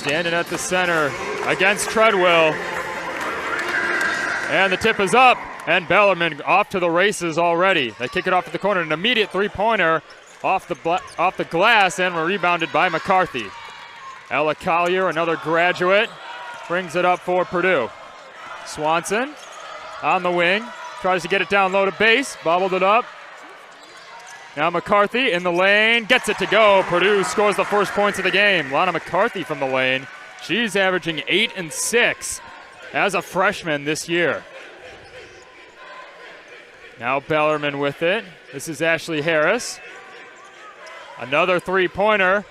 standing at the center against Treadwell. And the tip is up, and Bellarmine off to the races already. They kick it off to the corner, an immediate three-pointer off the glass, and rebounded by McCarthy. Ella Collier, another graduate, brings it up for Purdue. Swanson on the wing, tries to get it down low to base, bobbled it up. Now McCarthy in the lane, gets it to go. Purdue scores the first points of the game. Lana McCarthy from the lane. She's averaging 8 and 6 as a freshman this year. Now Bellarmine with it. This is Ashley Harris. Another three-pointer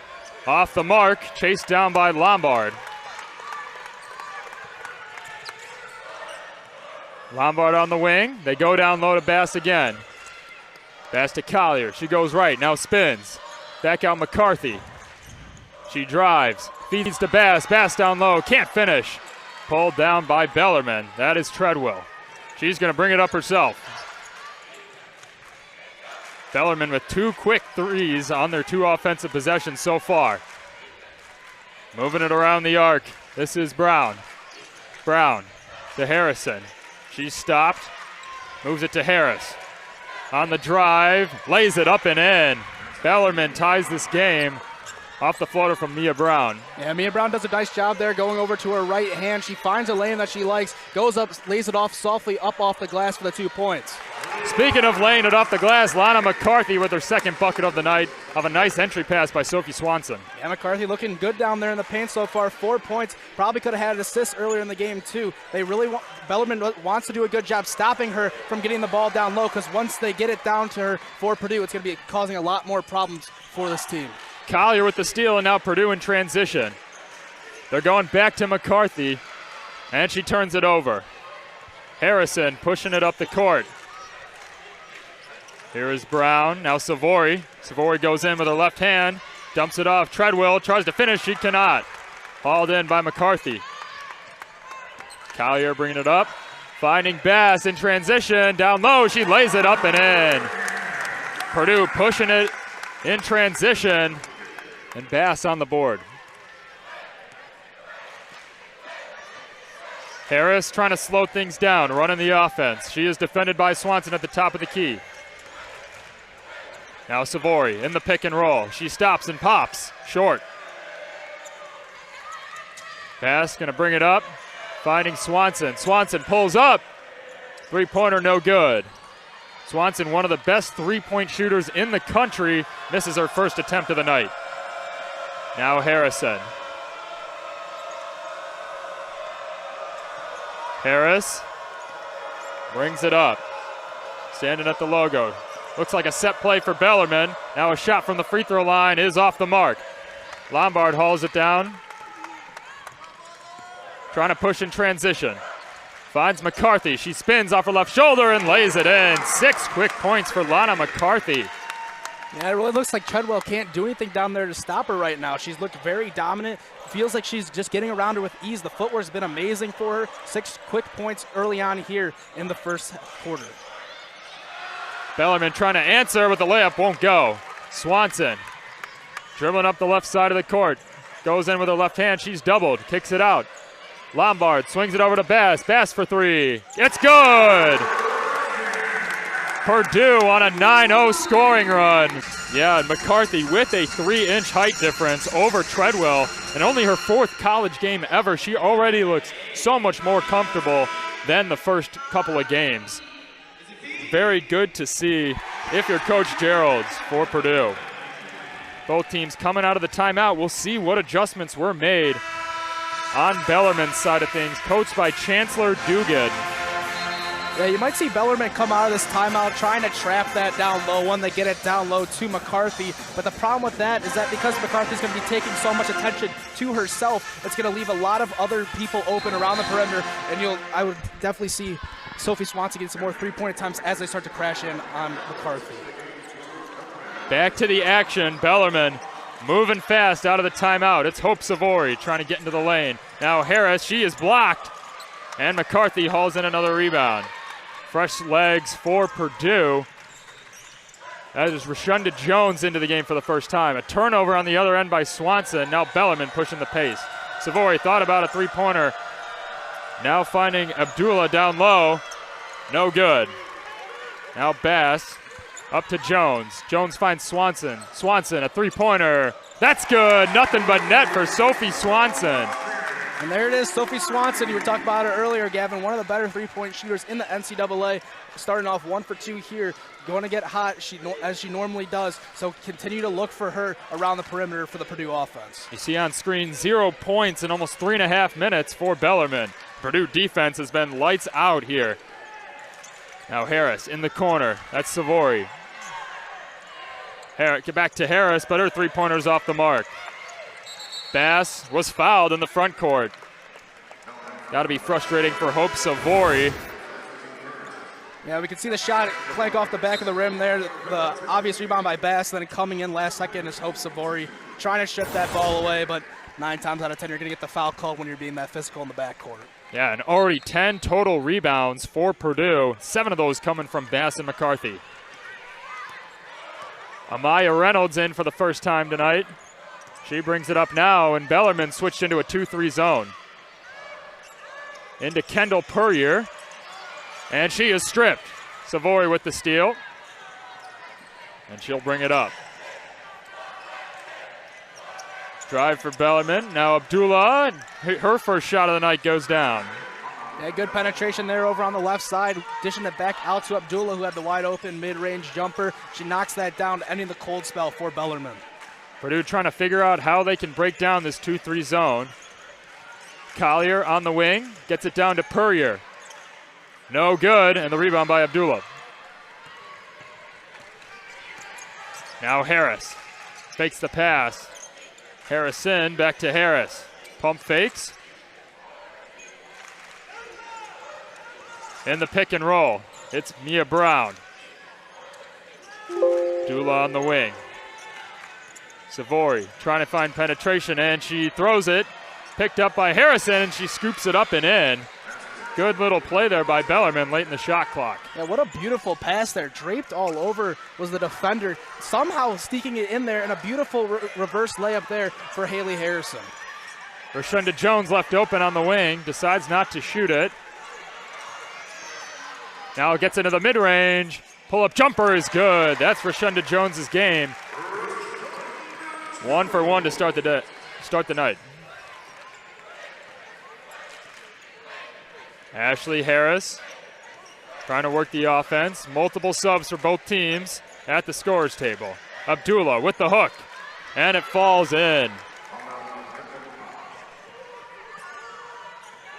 off the mark, chased down by Lombard. Lombard on the wing. They go down low to Bass again. Bass to Collier. She goes right, now spins. Back out McCarthy. She drives, feeds to Bass. Bass down low, can't finish. Pulled down by Bellarmine. That is Treadwell. She's going to bring it up herself. Bellarmine with 2 quick threes on their 2 offensive possessions so far. Moving it around the arc. This is Brown. Brown to Harrison. She's stopped. Moves it to Harris. On the drive. Lays it up and in. Bellarmine ties this game. Off the floater from Mia Brown. Yeah, Mia Brown does a nice job there going over to her right hand. She finds a lane that she likes, goes up, lays it off softly up off the glass for the 2 points. Speaking of laying it off the glass, Lana McCarthy with her second bucket of the night of a nice entry pass by Sophie Swanson. Yeah, McCarthy looking good down there in the paint so far. 4 points. Probably could have had an assist earlier in the game too. They really Bellarmine wants to do a good job stopping her from getting the ball down low, because once they get it down to her for Purdue, it's going to be causing a lot more problems for this team. Collier with the steal, and now Purdue in transition. They're going back to McCarthy, and she turns it over. Harrison pushing it up the court. Here is Brown, now Savory. Savory goes in with her left hand, dumps it off. Treadwell tries to finish, she cannot. Hauled in by McCarthy. Collier bringing it up, finding Bass in transition. Down low, she lays it up and in. Purdue pushing it in transition. And Bass on the board. Harris trying to slow things down, running the offense. She is defended by Swanson at the top of the key. Now Savory in the pick and roll. She stops and pops. Short. Bass going to bring it up. Finding Swanson. Swanson pulls up. Three-pointer no good. Swanson, one of the best three-point shooters in the country, misses her first attempt of the night. Now Harrison. Harris brings it up. Standing at the logo. Looks like a set play for Bellarmine. Now a shot from the free throw line is off the mark. Lombard hauls it down. Trying to push in transition. Finds McCarthy. She spins off her left shoulder and lays it in. 6 quick points for Lana McCarthy. Yeah, it really looks like Treadwell can't do anything down there to stop her right now. She's looked very dominant. Feels like she's just getting around her with ease. The footwork's been amazing for her. 6 quick points early on here in the first quarter. Bellarmine trying to answer, but the layup won't go. Swanson dribbling up the left side of the court. Goes in with her left hand. She's doubled. Kicks it out. Lombard swings it over to Bass. Bass for 3. It's good! Purdue on a 9-0 scoring run. Yeah, and McCarthy with a 3-inch height difference over Treadwell, and only her 4th college game ever. She already looks so much more comfortable than the first couple of games. Very good to see if you're Coach Gerald's for Purdue. Both teams coming out of the timeout. We'll see what adjustments were made on Bellarmine's side of things, coached by Chancellor Dugan. Yeah, you might see Bellarmine come out of this timeout trying to trap that down low when they get it down low to McCarthy. But the problem with that is that because McCarthy's going to be taking so much attention to herself, it's going to leave a lot of other people open around the perimeter. And I would definitely see Sophie Swanson getting some more three-point attempts as they start to crash in on McCarthy. Back to the action. Bellarmine moving fast out of the timeout. It's Hope Savory trying to get into the lane. Now Harris, she is blocked. And McCarthy hauls in another rebound. Fresh legs for Purdue. That is Rashunda Jones into the game for the first time. A turnover on the other end by Swanson. Now Bellarmine pushing the pace. Savory thought about a three-pointer. Now finding Abdullah down low. No good. Now Bass up to Jones. Jones finds Swanson. Swanson, a three-pointer. That's good. Nothing but net for Sophie Swanson. And there it is, Sophie Swanson. You were talking about her earlier, Gavin. One of the better three-point shooters in the NCAA. Starting off 1 for 2 here. Going to get hot as she normally does. So continue to look for her around the perimeter for the Purdue offense. You see on screen 0 points in almost 3.5 minutes for Bellarmine. Purdue defense has been lights out here. Now Harris in the corner. That's Savory. Get back to Harris, but her three-pointer's off the mark. Bass was fouled in the front court. Got to be frustrating for Hope Savory. Yeah, we can see the shot clank off the back of the rim there. The obvious rebound by Bass, then coming in last second is Hope Savory trying to strip that ball away, but 9 times out of 10 you're going to get the foul call when you're being that physical in the backcourt. Yeah, and already 10 total rebounds for Purdue, 7 of those coming from Bass and McCarthy. Amaya Reynolds in for the first time tonight. She brings it up now, and Bellarmine switched into a 2-3 zone. Into Kendall Puryear, and she is stripped. Savory with the steal, and she'll bring it up. Drive for Bellarmine. Now Abdullah, her first shot of the night goes down. Yeah, good penetration there over on the left side, dishing it back out to Abdullah, who had the wide open mid-range jumper. She knocks that down, ending the cold spell for Bellarmine. Purdue trying to figure out how they can break down this 2-3 zone. Collier on the wing, gets it down to Puryear. No good, and the rebound by Abdullah. Now Harris fakes the pass. Harrison back to Harris. Pump fakes. In the pick and roll, it's Mia Brown. Abdullah on the wing. Savory trying to find penetration, and she throws it. Picked up by Harrison, and she scoops it up and in. Good little play there by Bellarmine late in the shot clock. Yeah, what a beautiful pass there. Draped all over was the defender, somehow sneaking it in there, and a beautiful reverse layup there for Haley Harrison. Rashunda Jones left open on the wing, decides not to shoot it. Now gets into the mid-range. Pull-up jumper is good. That's Rashunda Jones' game. 1 for 1 to start the night. Ashley Harris trying to work the offense. Multiple subs for both teams at the scorer's table. Abdullah with the hook, and it falls in.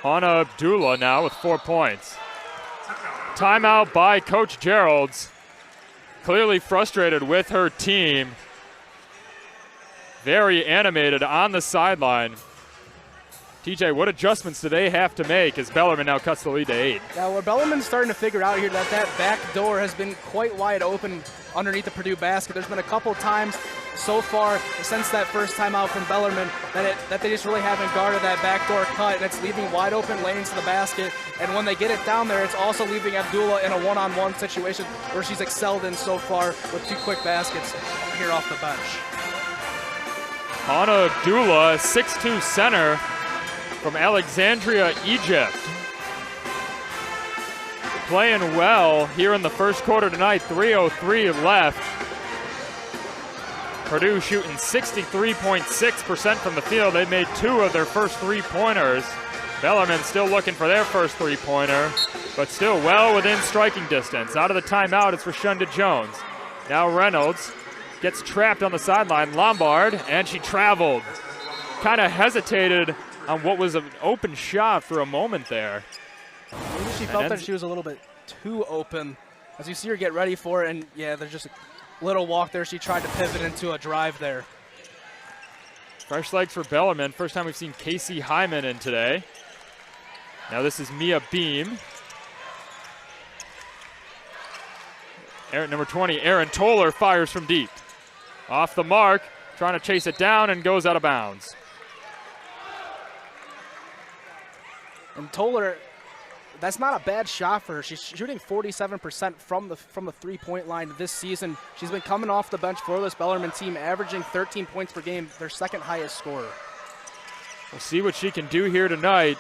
Hannah Abdullah now with 4 points. Timeout by Coach Geralds. Clearly frustrated with her team. Very animated on the sideline. TJ, what adjustments do they have to make as Bellarmine now cuts the lead to 8? Yeah, well, Bellarmine's starting to figure out here that back door has been quite wide open underneath the Purdue basket. There's been a couple times so far since that first time out from Bellarmine that they just really haven't guarded that backdoor cut, and it's leaving wide open lanes to the basket. And when they get it down there, it's also leaving Abdullah in a one-on-one situation where she's excelled in so far with 2 quick baskets here off the bench. Hannah Abdullah, 6'2" center from Alexandria, Egypt. Playing well here in the first quarter tonight, 3:03 left. Purdue shooting 63.6% from the field. They made 2 of their first 3-pointers. Bellarmine still looking for their first 3-pointer, but still well within striking distance. Out of the timeout, it's Rashunda Jones. Now Reynolds gets trapped on the sideline. Lombard, and she traveled. Kind of hesitated on what was an open shot for a moment there. Maybe she felt that she was a little bit too open. As you see her get ready for it, and yeah, there's just a little walk there. She tried to pivot into a drive there. Fresh legs for Bellarmine. First time we've seen Casey Hyman in today. Now this is Mia Beam. Number 20, Erin Toller fires from deep. Off the mark, trying to chase it down, and goes out of bounds. And Toller, that's not a bad shot for her. She's shooting 47% from the 3-point line this season. She's been coming off the bench for this Bellarmine team, averaging 13 points per game, their second highest scorer. We'll see what she can do here tonight.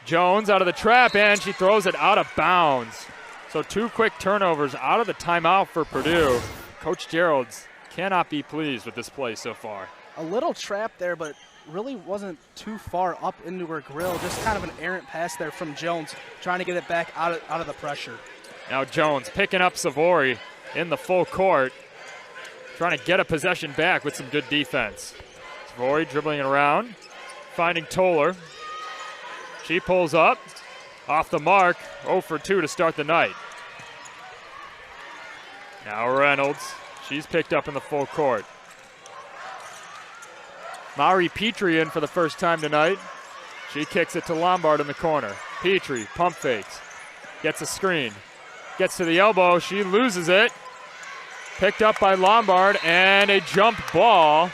Jones out of the trap, and she throws it out of bounds. So 2 quick turnovers out of the timeout for Purdue. Coach Gerald's cannot be pleased with this play so far. A little trap there, but really wasn't too far up into her grill. Just kind of an errant pass there from Jones, trying to get it back out of the pressure. Now Jones picking up Savory in the full court, trying to get a possession back with some good defense. Savory dribbling it around, finding Toller. She pulls up, off the mark, 0 for 2 to start the night. Now Reynolds, she's picked up in the full court. Mari Petrie in for the first time tonight. She kicks it to Lombard in the corner. Petrie pump fakes, gets a screen, gets to the elbow, she loses it. Picked up by Lombard, and a jump ball.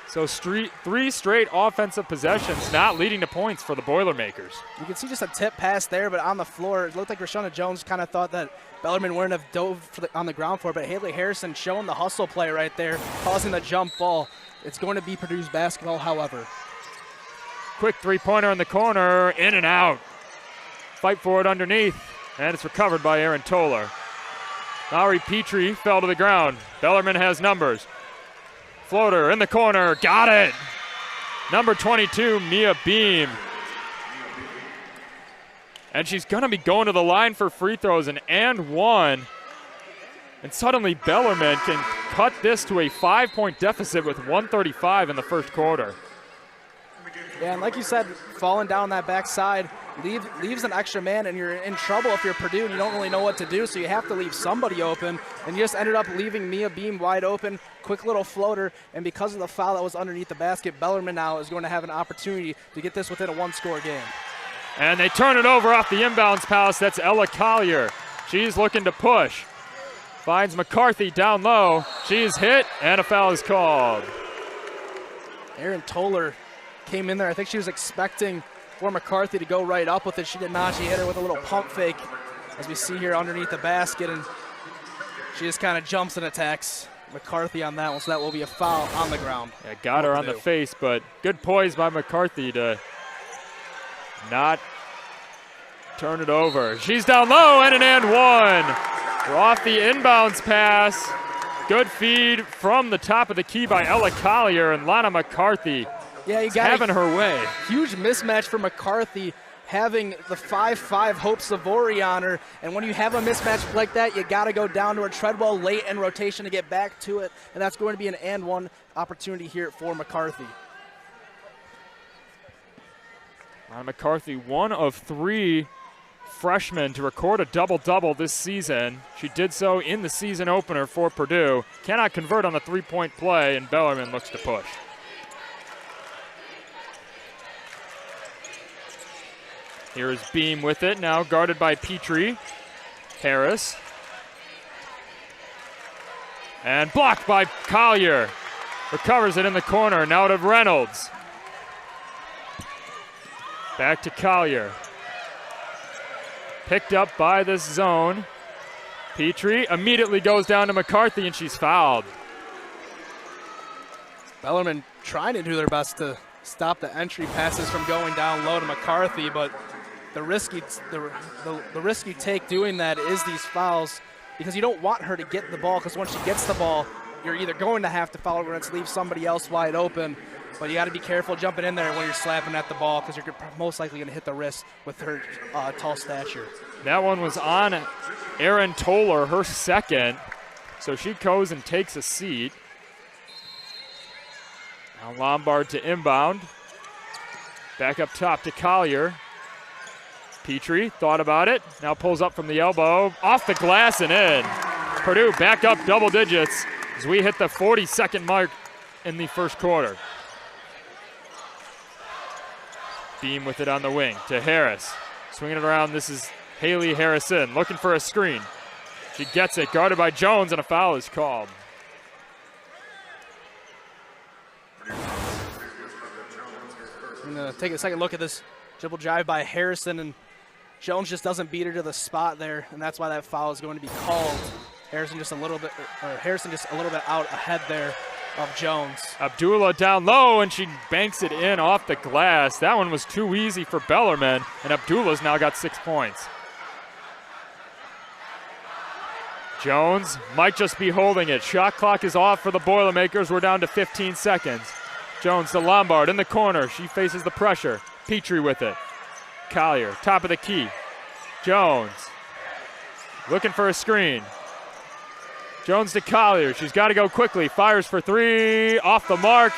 So 3 straight offensive possessions, not leading to points for the Boilermakers. You can see just a tip pass there, but on the floor, it looked like Rashana Jones kind of thought that Bellarmine wouldn't have dove on the ground for it, but Haley Harrison showing the hustle play right there, causing the jump ball. It's going to be Purdue's basketball, however. Quick 3-pointer in the corner, in and out. Fight for it underneath, and it's recovered by Aaron Toller. Mari Petrie fell to the ground. Bellarmine has numbers. Floater in the corner, got it. Number 22, Mia Beam. And she's gonna be going to the line for free throws, and one. And suddenly Bellarmine can cut this to a 5-point deficit with 1:35 in the first quarter. Yeah, and like you said, falling down that backside leaves an extra man, and you're in trouble if you're Purdue and you don't really know what to do, so you have to leave somebody open. And you just ended up leaving Mia Beam wide open, quick little floater, and because of the foul that was underneath the basket, Bellarmine now is going to have an opportunity to get this within a 1-score game. And they turn it over off the inbounds pass. That's Ella Collier. She's looking to push. Finds McCarthy down low. She's hit, and a foul is called. Aaron Toller came in there. I think she was expecting for McCarthy to go right up with it. She did not. She hit her with a little pump fake, as we see here underneath the basket, and she just kind of jumps and attacks McCarthy on that one, so that will be a foul on the ground. Yeah, got her on the face, but good poise by McCarthy to not turn it over. She's down low, and an and one. We're off the inbounds pass. Good feed from the top of the key by Ella Collier, and Lana McCarthy having her way. Huge mismatch for McCarthy, having the 5'5" Hope Savory on her. And when you have a mismatch like that, you got to go down to her Treadwell late in rotation to get back to it. And that's going to be an and one opportunity here for McCarthy. McCarthy, one of 3 freshmen to record a double-double this season. She did so in the season opener for Purdue. Cannot convert on the 3-point play, and Bellarmine looks to push. Here is Beam with it, now guarded by Petrie. Harris. And blocked by Collier. Recovers it in the corner, now to Reynolds. Back to Collier. Picked up by this zone. Petrie immediately goes down to McCarthy, and she's fouled. Bellarmine trying to do their best to stop the entry passes from going down low to McCarthy, but the risk you take doing that is these fouls, because you don't want her to get the ball, because once she gets the ball, you're either going to have to foul her or it's leave somebody else wide open. But you got to be careful jumping in there when you're slapping at the ball, because you're most likely going to hit the wrist with her tall stature. That one was on Aaron Toller, her second. So she goes and takes a seat. Now Lombard to inbound. Back up top to Collier. Petrie thought about it. Now pulls up from the elbow. Off the glass and in. Purdue back up double digits as we hit the 40-second mark in the first quarter. Beam with it on the wing to Harris. Swinging it around, this is Haley Harrison looking for a screen. She gets it, guarded by Jones, and a foul is called. I'm going to take a second look at this dribble drive by Harrison, and Jones just doesn't beat her to the spot there, and that's why that foul is going to be called. Harrison just a little bit out ahead there. of Jones. Abdullah down low, and she banks it in off the glass. That one was too easy for Bellarmine, and Abdullah's now got 6 points. Jones might just be holding it. Shot clock is off for the Boilermakers. We're down to 15 seconds. Jones to Lombard in the corner. She faces the pressure. Petrie with it. Collier, top of the key. Jones looking for a screen. Jones to Collier. She's got to go quickly. Fires for 3, off the mark.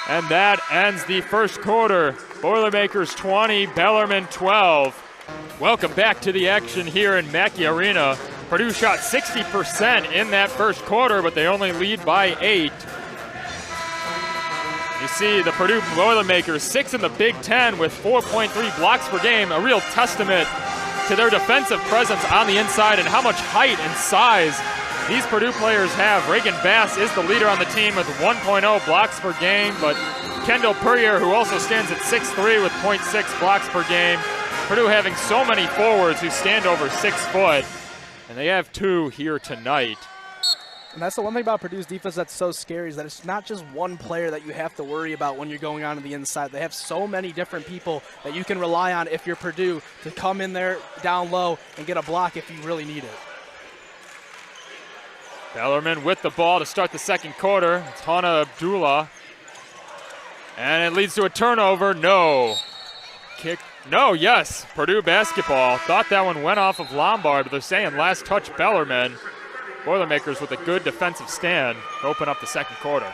And that ends the first quarter. Boilermakers 20, Bellarmine 12. Welcome back to the action here in Mackey Arena. Purdue shot 60% in that first quarter, but they only lead by 8. You see the Purdue Boilermakers 6 in the Big Ten with 4.3 blocks per game, a real testament to their defensive presence on the inside and how much height and size these Purdue players have. Reagan Bass is the leader on the team with 1.0 blocks per game, but Kendall Purrier, who also stands at 6'3" with 0.6 blocks per game. Purdue having so many forwards who stand over 6 foot, and they have 2 here tonight. And that's the one thing about Purdue's defense that's so scary, is that it's not just one player that you have to worry about when you're going on to the inside. They have so many different people that you can rely on if you're Purdue to come in there down low and get a block if you really need it. Bellarmine with the ball to start the second quarter. It's Hana Abdullah. And it leads to a turnover. No. Kick. No, yes. Purdue basketball. Thought that one went off of Lombard, but they're saying last touch Bellarmine. Boilermakers with a good defensive stand to open up the second quarter.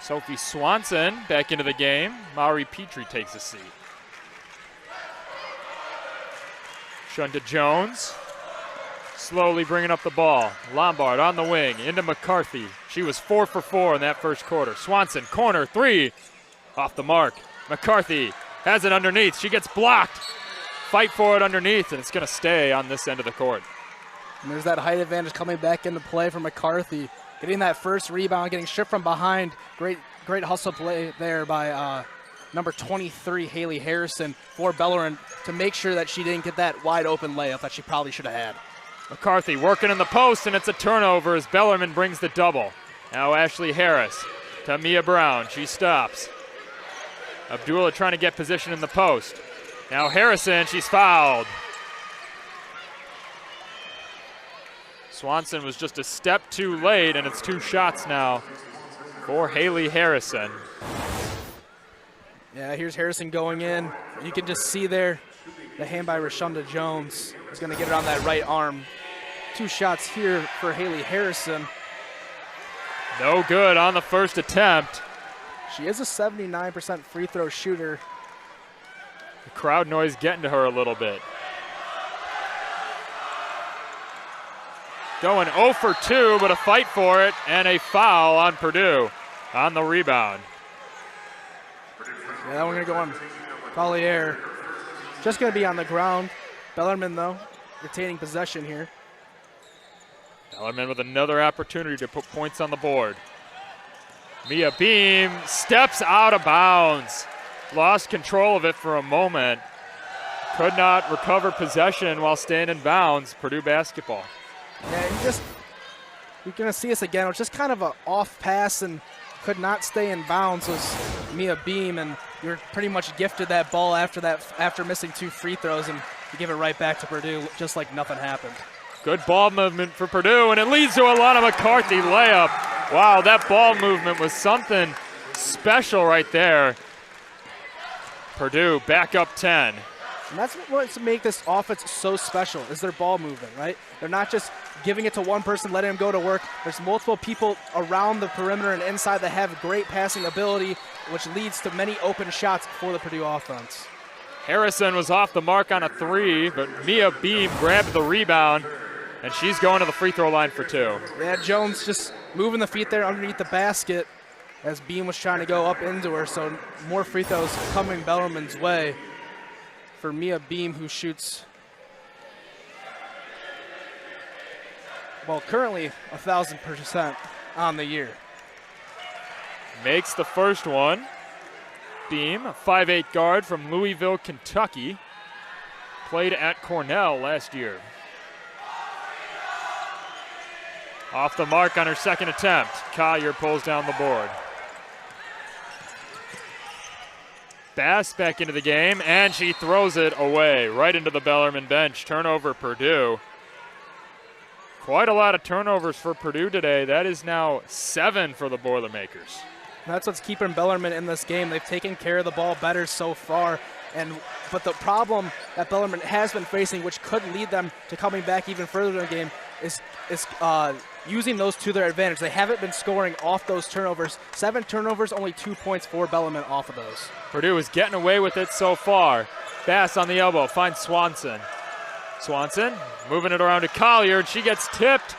Sophie Swanson back into the game. Maury Petrie takes a seat. Shunda Jones slowly bringing up the ball. Lombard on the wing into McCarthy. She was 4 for 4 in that first quarter. Swanson, corner 3, off the mark. McCarthy has it underneath. She gets blocked. Fight for it underneath, and it's going to stay on this end of the court. And there's that height advantage coming back into play for McCarthy. Getting that first rebound, getting stripped from behind. Great hustle play there by number 23, Haley Harrison, for Bellarmine to make sure that she didn't get that wide open layup that she probably should have had. McCarthy working in the post, and it's a turnover as Bellarmine brings the double. Now Ashley Harris to Mia Brown. She stops. Abdullah trying to get position in the post. Now Harrison, she's fouled. Swanson was just a step too late, and it's 2 shots now for Haley Harrison. Yeah, here's Harrison going in. You can just see there the hand by Rashunda Jones is going to get it on that right arm. 2 shots here for Haley Harrison. No good on the first attempt. She is a 79% free throw shooter. The crowd noise getting to her a little bit. Going 0 for 2, but a fight for it, and a foul on Purdue on the rebound. Yeah, that one going to go on Collier. Just going to be on the ground. Bellarmine, though, retaining possession here. Bellarmine with another opportunity to put points on the board. Mia Beam steps out of bounds. Lost control of it for a moment. Could not recover possession while staying in bounds. Purdue basketball. Yeah, you're going to see this again. It was just kind of an off pass and could not stay in bounds was Mia Beam, and you're pretty much gifted that ball after missing 2 free throws, and you give it right back to Purdue just like nothing happened. Good ball movement for Purdue, and it leads to a Alana McCarthy layup. Wow, that ball movement was something special right there. Purdue back up 10. And that's what makes this offense so special, is their ball movement, right? They're not just giving it to one person, letting him go to work. There's multiple people around the perimeter and inside that have great passing ability, which leads to many open shots for the Purdue offense. Harrison was off the mark on a 3, but Mia Beam grabbed the rebound, and she's going to the free throw line for 2. Yeah, Jones just moving the feet there underneath the basket as Beam was trying to go up into her, so more free throws coming Bellarmine's way for Mia Beam, who shoots, well, currently 1,000% on the year. Makes the first one. Beam, a 5'8" guard from Louisville, Kentucky. Played at Cornell last year. Off the mark on her second attempt. Collier pulls down the board. Bass back into the game, and she throws it away right into the Bellarmine bench. Turnover, Purdue. Quite a lot of turnovers for Purdue today. That is now 7 for the Boilermakers. That's what's keeping Bellarmine in this game. They've taken care of the ball better so far. But the problem that Bellarmine has been facing, which could lead them to coming back even further in the game, is using those to their advantage. They haven't been scoring off those turnovers. 7 turnovers, only 2 points for Bellarmine off of those. Purdue is getting away with it so far. Bass on the elbow, finds Swanson. Swanson moving it around to Collier, and she gets tipped.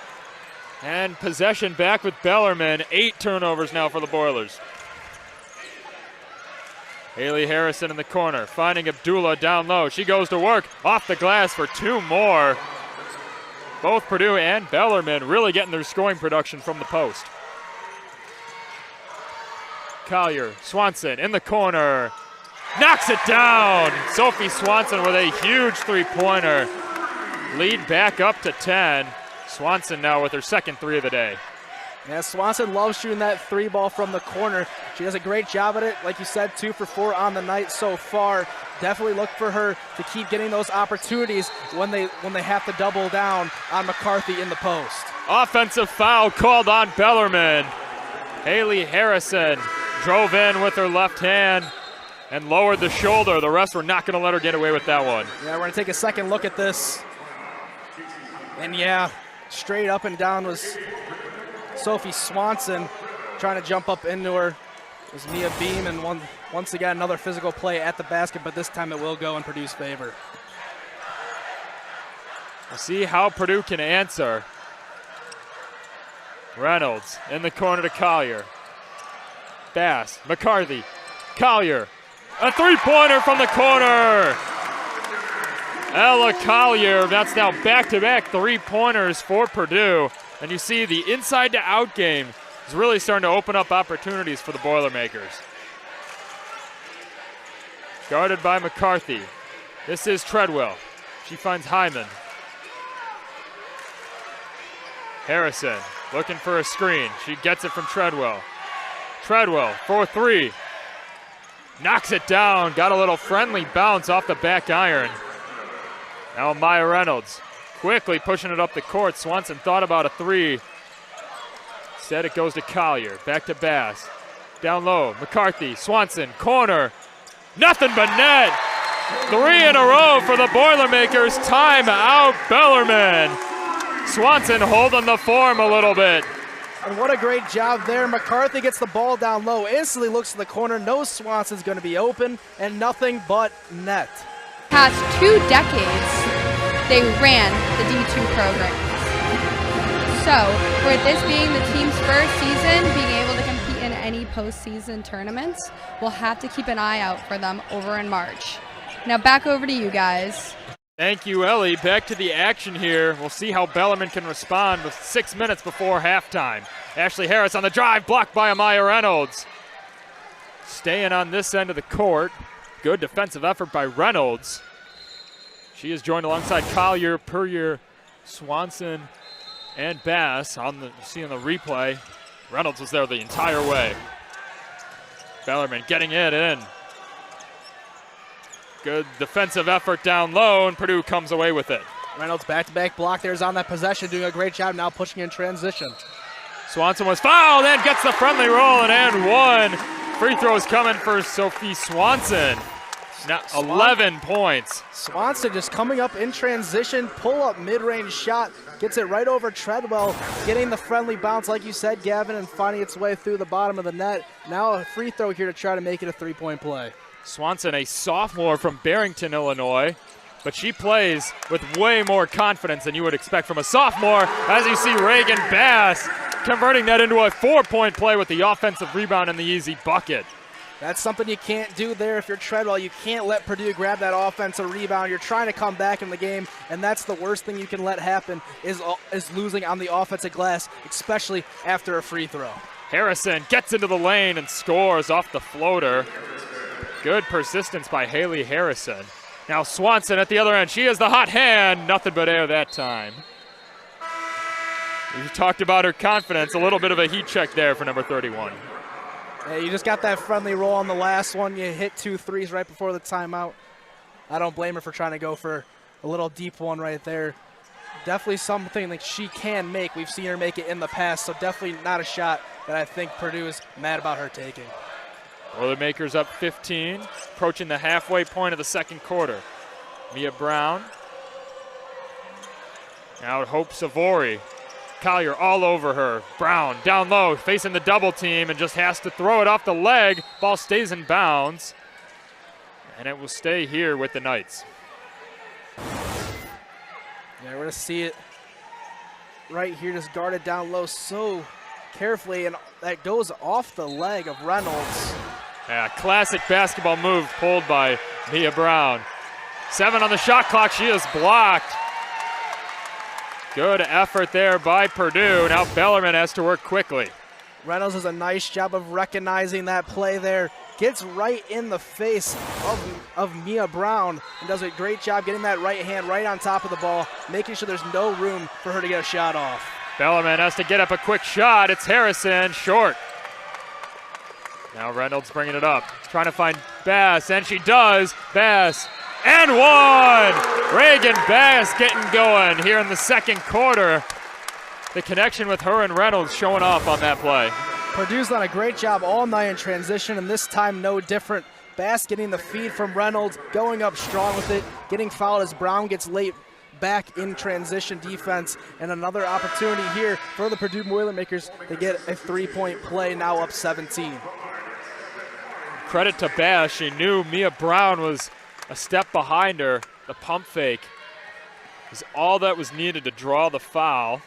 And possession back with Bellarmine. 8 turnovers now for the Boilers. Haley Harrison in the corner, finding Abdullah down low. She goes to work, off the glass for 2 more. Both Purdue and Bellarmine really getting their scoring production from the post. Collier, Swanson in the corner, knocks it down. Sophie Swanson with a huge three-pointer. Lead back up to 10. Swanson now with her second 3 of the day. Yeah, Swanson loves shooting that 3 ball from the corner. She does a great job at it. Like you said, 2 for 4 on the night so far. Definitely look for her to keep getting those opportunities when they have to double down on McCarthy in the post. Offensive foul called on Bellarmine. Haley Harrison drove in with her left hand and lowered the shoulder. The rest were not going to let her get away with that one. Yeah, we're going to take a second look at this. And yeah, straight up and down was Sophie Swanson trying to jump up into her. It was Mia Beam, and once again another physical play at the basket, but this time it will go in Purdue's favor. We'll see how Purdue can answer. Reynolds in the corner to Collier. Bass, McCarthy, Collier. A 3-pointer from the corner. Ella Collier, that's now back-to-back 3-pointers for Purdue. And you see the inside-to-out game is really starting to open up opportunities for the Boilermakers. Guarded by McCarthy. This is Treadwell. She finds Hyman. Harrison looking for a screen. She gets it from Treadwell. Treadwell for 3. Knocks it down. Got a little friendly bounce off the back iron. Now Maya Reynolds quickly pushing it up the court. Swanson thought about a 3. Instead it goes to Collier. Back to Bass. Down low. McCarthy. Swanson. Corner. Nothing but net. 3 in a row for the Boilermakers. Time out Bellarmine. Swanson holding the form a little bit. And what a great job there. McCarthy gets the ball down low, instantly looks to the corner, knows Swanson's going to be open, and nothing but net. Past 2 decades, they ran the D2 program. So, for this being the team's first season, being able to compete in any postseason tournaments, we'll have to keep an eye out for them over in March. Now back over to you guys. Thank you, Ellie. Back to the action here. We'll see how Bellarmine can respond with 6 minutes before halftime. Ashley Harris on the drive, blocked by Amaya Reynolds. Staying on this end of the court. Good defensive effort by Reynolds. She is joined alongside Collier, Puryear, Swanson, and Bass. You see on the replay, Reynolds was there the entire way. Bellarmine getting it in. Good defensive effort down low, and Purdue comes away with it. Reynolds back-to-back block there is on that possession, doing a great job now pushing in transition. Swanson was fouled and gets the friendly roll, and 1. Free throws coming for Sophie Swanson. Now 11 points. Swanson just coming up in transition, pull-up mid-range shot, gets it right over Treadwell, getting the friendly bounce, like you said, Gavin, and finding its way through the bottom of the net. Now a free throw here to try to make it a 3-point play. Swanson, a sophomore from Barrington, Illinois, but she plays with way more confidence than you would expect from a sophomore, as you see Reagan Bass converting that into a 4-point play with the offensive rebound and the easy bucket. That's something you can't do there if you're Treadwell. You can't let Purdue grab that offensive rebound. You're trying to come back in the game, and that's the worst thing you can let happen is losing on the offensive glass, especially after a free throw. Harrison gets into the lane and scores off the floater. Good persistence by Haley Harrison. Now Swanson at the other end. She has the hot hand. Nothing but air that time. We talked about her confidence. A little bit of a heat check there for number 31. Yeah, you just got that friendly roll on the last one. You hit 2 threes right before the timeout. I don't blame her for trying to go for a little deep one right there. Definitely something that she can make. We've seen her make it in the past, so definitely not a shot that I think Purdue is mad about her taking. Boilermakers up 15, approaching the halfway point of the second quarter. Mia Brown. Now Hope Savory. Collier all over her. Brown down low, facing the double team, and just has to throw it off the leg. Ball stays in bounds, and it will stay here with the Knights. Yeah, we're going to see it right here, just guarded down low so carefully, and that goes off the leg of Reynolds. Yeah, classic basketball move pulled by Mia Brown. 7 on the shot clock, she is blocked. Good effort there by Purdue. Now Bellarmine has to work quickly. Reynolds does a nice job of recognizing that play there. Gets right in the face of Mia Brown and does a great job getting that right hand right on top of the ball, making sure there's no room for her to get a shot off. Bellarmine has to get up a quick shot. It's Harrison, short. Now Reynolds bringing it up, trying to find Bass, and she does. Bass, and one! Reagan Bass getting going here in the second quarter. The connection with her and Reynolds showing off on that play. Purdue's done a great job all night in transition, and this time no different. Bass getting the feed from Reynolds, going up strong with it, getting fouled as Brown gets late back in transition defense, and another opportunity here for the Purdue Boilermakers to get a 3-point play, now up 17. Credit to Bass, she knew Mia Brown was a step behind her. The pump fake was all that was needed to draw the foul.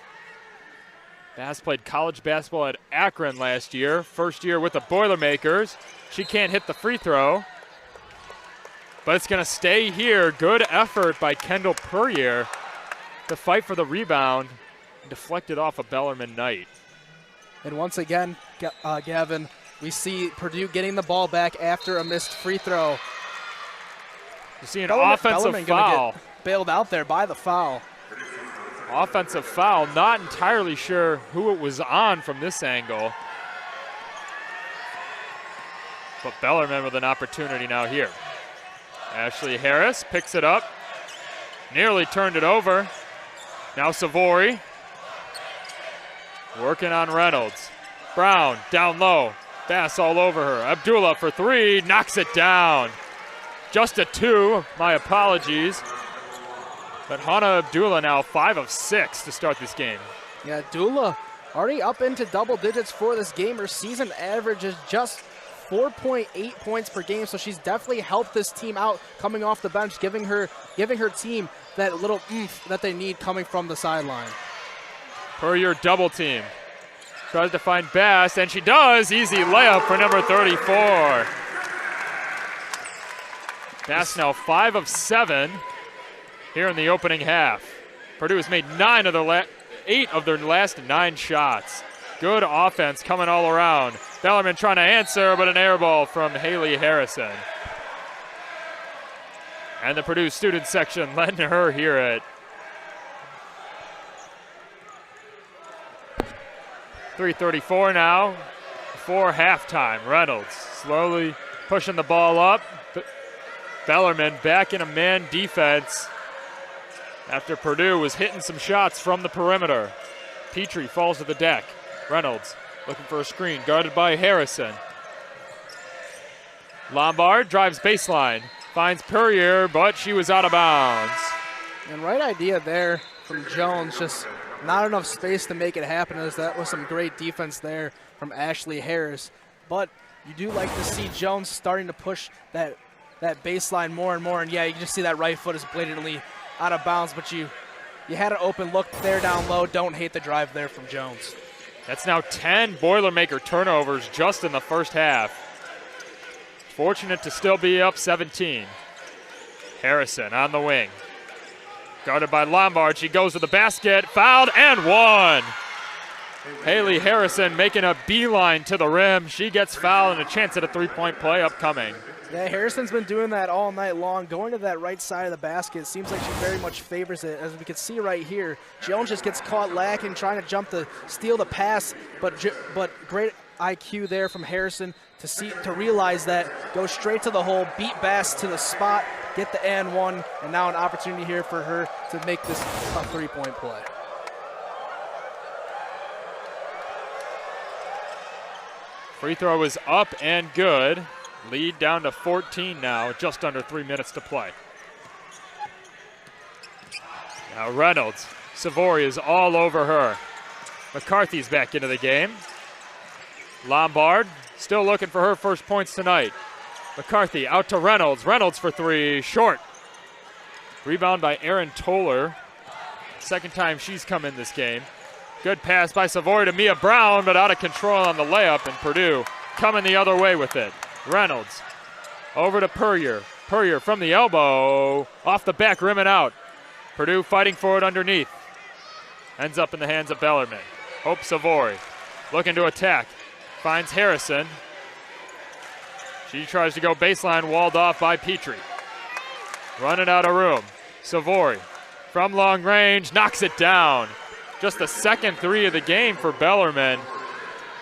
Bass played college basketball at Akron last year, first year with the Boilermakers. She can't hit the free throw, but it's going to stay here. Good effort by Kendall Puryear to fight for the rebound, deflected off a Bellarmine Knight. And once again, Gavin, we see Purdue getting the ball back after a missed free throw. You see an offensive foul. Get bailed out there by the foul. Offensive foul, not entirely sure who it was on from this angle. But Bellarmine with an opportunity now here. Ashley Harris picks it up, nearly turned it over. Now Savory working on Reynolds. Brown down low, Bass all over her. Abdullah for 3, knocks it down. Just a 2, my apologies. But Hannah Abdullah now 5 of 6 to start this game. Yeah, Abdullah already up into double digits for this game. Her season average is just 4.8 points per game, so she's definitely helped this team out coming off the bench, giving her team that little oomph that they need coming from the sideline. Puryear double team. Tries to find Bass, and she does. Easy layup for number 34. Bass now 5 of 7 here in the opening half. Purdue has made 8 of their last 9 shots. Good offense coming all around. Bellarmine trying to answer, but an air ball from Haley Harrison. And the Purdue student section letting her hear it. 3:34 now before halftime. Reynolds slowly pushing the ball up. Bellarmine back in a man defense after Purdue was hitting some shots from the perimeter. Petrie falls to the deck. Reynolds looking for a screen, guarded by Harrison. Lombard drives baseline, finds Puryear, but she was out of bounds. And right idea there from Jones, just not enough space to make it happen, as that was some great defense there from Ashley Harris. But you do like to see Jones starting to push that baseline more and more, and yeah, you can just see that right foot is blatantly out of bounds, but you had an open look there down low. Don't hate the drive there from Jones. That's now 10 Boilermaker turnovers just in the first half. Fortunate to still be up 17. Harrison on the wing. Guarded by Lombard. She goes to the basket, fouled, and one. Haley Harrison making a beeline to the rim. She gets fouled and a chance at a 3-point play upcoming. Yeah, Harrison's been doing that all night long, going to that right side of the basket. Seems like she very much favors it. As we can see right here, Jones just gets caught lacking, trying to jump to steal the pass, but great IQ there from Harrison to realize that, go straight to the hole, beat Bass to the spot, get the and one, and now an opportunity here for her to make this a three-point play. Free throw is up and good. Lead down to 14 now, just under 3 minutes to play. Now Reynolds, Savory is all over her. McCarthy's back into the game. Lombard still looking for her first points tonight. McCarthy out to Reynolds. Reynolds for three, short. Rebound by Erin Toller. Second time she's come in this game. Good pass by Savory to Mia Brown, but out of control on the layup, and Purdue coming the other way with it. Reynolds over to Puryear. Puryear from the elbow, off the back rim and out. Purdue fighting for it underneath. Ends up in the hands of Bellarmine. Hope Savory looking to attack. Finds Harrison. She tries to go baseline, walled off by Petrie. Running out of room. Savory from long range, knocks it down. Just the second three of the game for Bellarmine.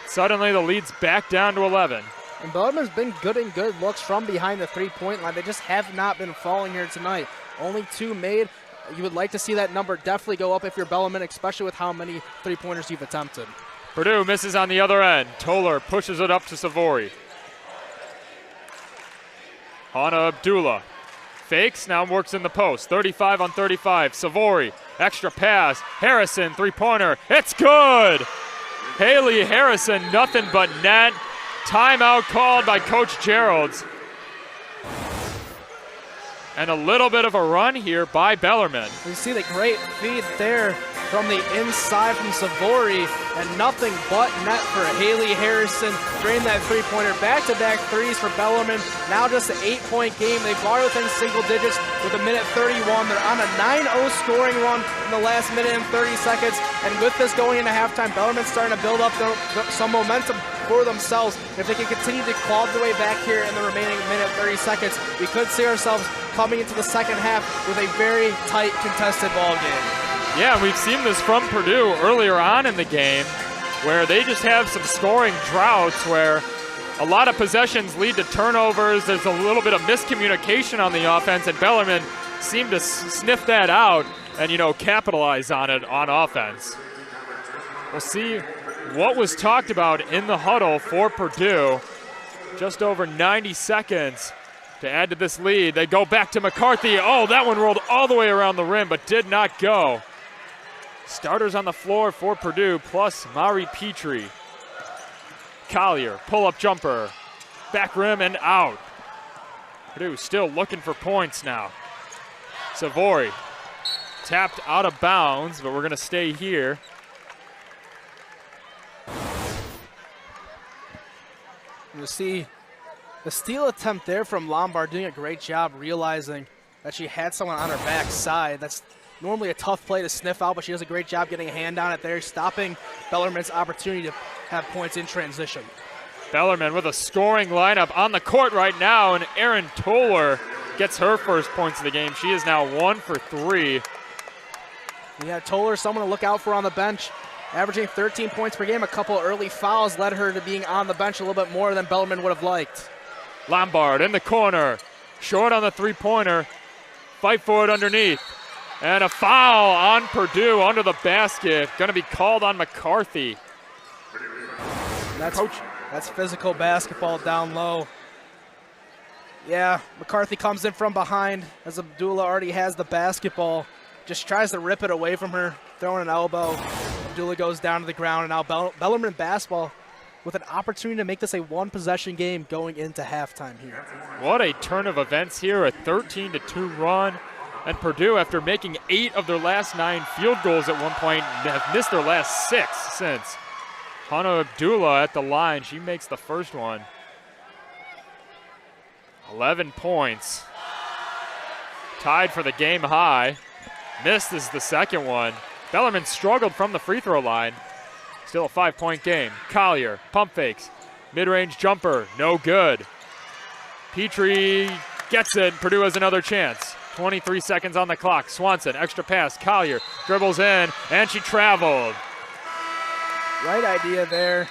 Suddenly the lead's back down to 11. And Bellarmine's been good looks from behind the three-point line. They just have not been falling here tonight. Only 2 made. You would like to see that number definitely go up if you're Bellarmine, especially with how many three-pointers you've attempted. Purdue misses on the other end. Toller pushes it up to Savory. Hannah Abdullah fakes, now works in the post. 35 on 35. Savory, extra pass. Harrison, three-pointer. It's good! Haley Harrison, nothing but net. Timeout called by Coach Geralds. And a little bit of a run here by Bellarmine. You see the great feed there from the inside from Savory, and nothing but net for Haley Harrison. Drain that three-pointer. Back-to-back threes for Bellarmine. Now just an 8-point game. They've are within single digits with a minute 31. They're on a 9-0 scoring run in the last minute and 30 seconds. And with this going into halftime, Bellarmine's starting to build up some momentum for themselves. If they can continue to claw their way back here in the remaining minute 30 seconds, we could see ourselves coming into the second half with a very tight, contested ball game. Yeah, we've seen this from Purdue earlier on in the game, where they just have some scoring droughts where a lot of possessions lead to turnovers. There's a little bit of miscommunication on the offense, and Bellarmine seemed to sniff that out and, capitalize on it on offense. We'll see what was talked about in the huddle for Purdue. Just over 90 seconds to add to this lead. They go back to McCarthy. Oh, that one rolled all the way around the rim, but did not go. Starters on the floor for Purdue, plus Mari Petrie. Collier, pull-up jumper. Back rim and out. Purdue still looking for points now. Savory tapped out of bounds, but we're going to stay here. You'll see the steal attempt there from Lombard, doing a great job realizing that she had someone on her backside. That's normally a tough play to sniff out, but she does a great job getting a hand on it there, stopping Bellarmine's opportunity to have points in transition. Bellarmine with a scoring lineup on the court right now, and Erin Toller gets her first points of the game. She is now 1 for 3. Yeah, Toller, someone to look out for on the bench. Averaging 13 points per game. A couple early fouls led her to being on the bench a little bit more than Bellarmine would have liked. Lombard in the corner. Short on the three-pointer. Fight for it underneath. And a foul on Purdue under the basket. Going to be called on McCarthy. That's physical basketball down low. Yeah, McCarthy comes in from behind as Abdullah already has the basketball. Just tries to rip it away from her, throwing an elbow. Abdullah goes down to the ground, and now Bellarmine basketball with an opportunity to make this a one-possession game going into halftime here. What a turn of events here, a 13-2 run. And Purdue, after making 8 of their last 9 field goals at one point, have missed their last 6 since. Hannah Abdullah at the line, she makes the first one. 11 points. Tied for the game high. Missed is the second one. Bellarmine struggled from the free throw line. Still a 5-point game. Collier, pump fakes. Mid-range jumper, no good. Petrie gets it. Purdue has another chance. 23 seconds on the clock. Swanson, extra pass. Collier dribbles in, and she traveled. Right idea there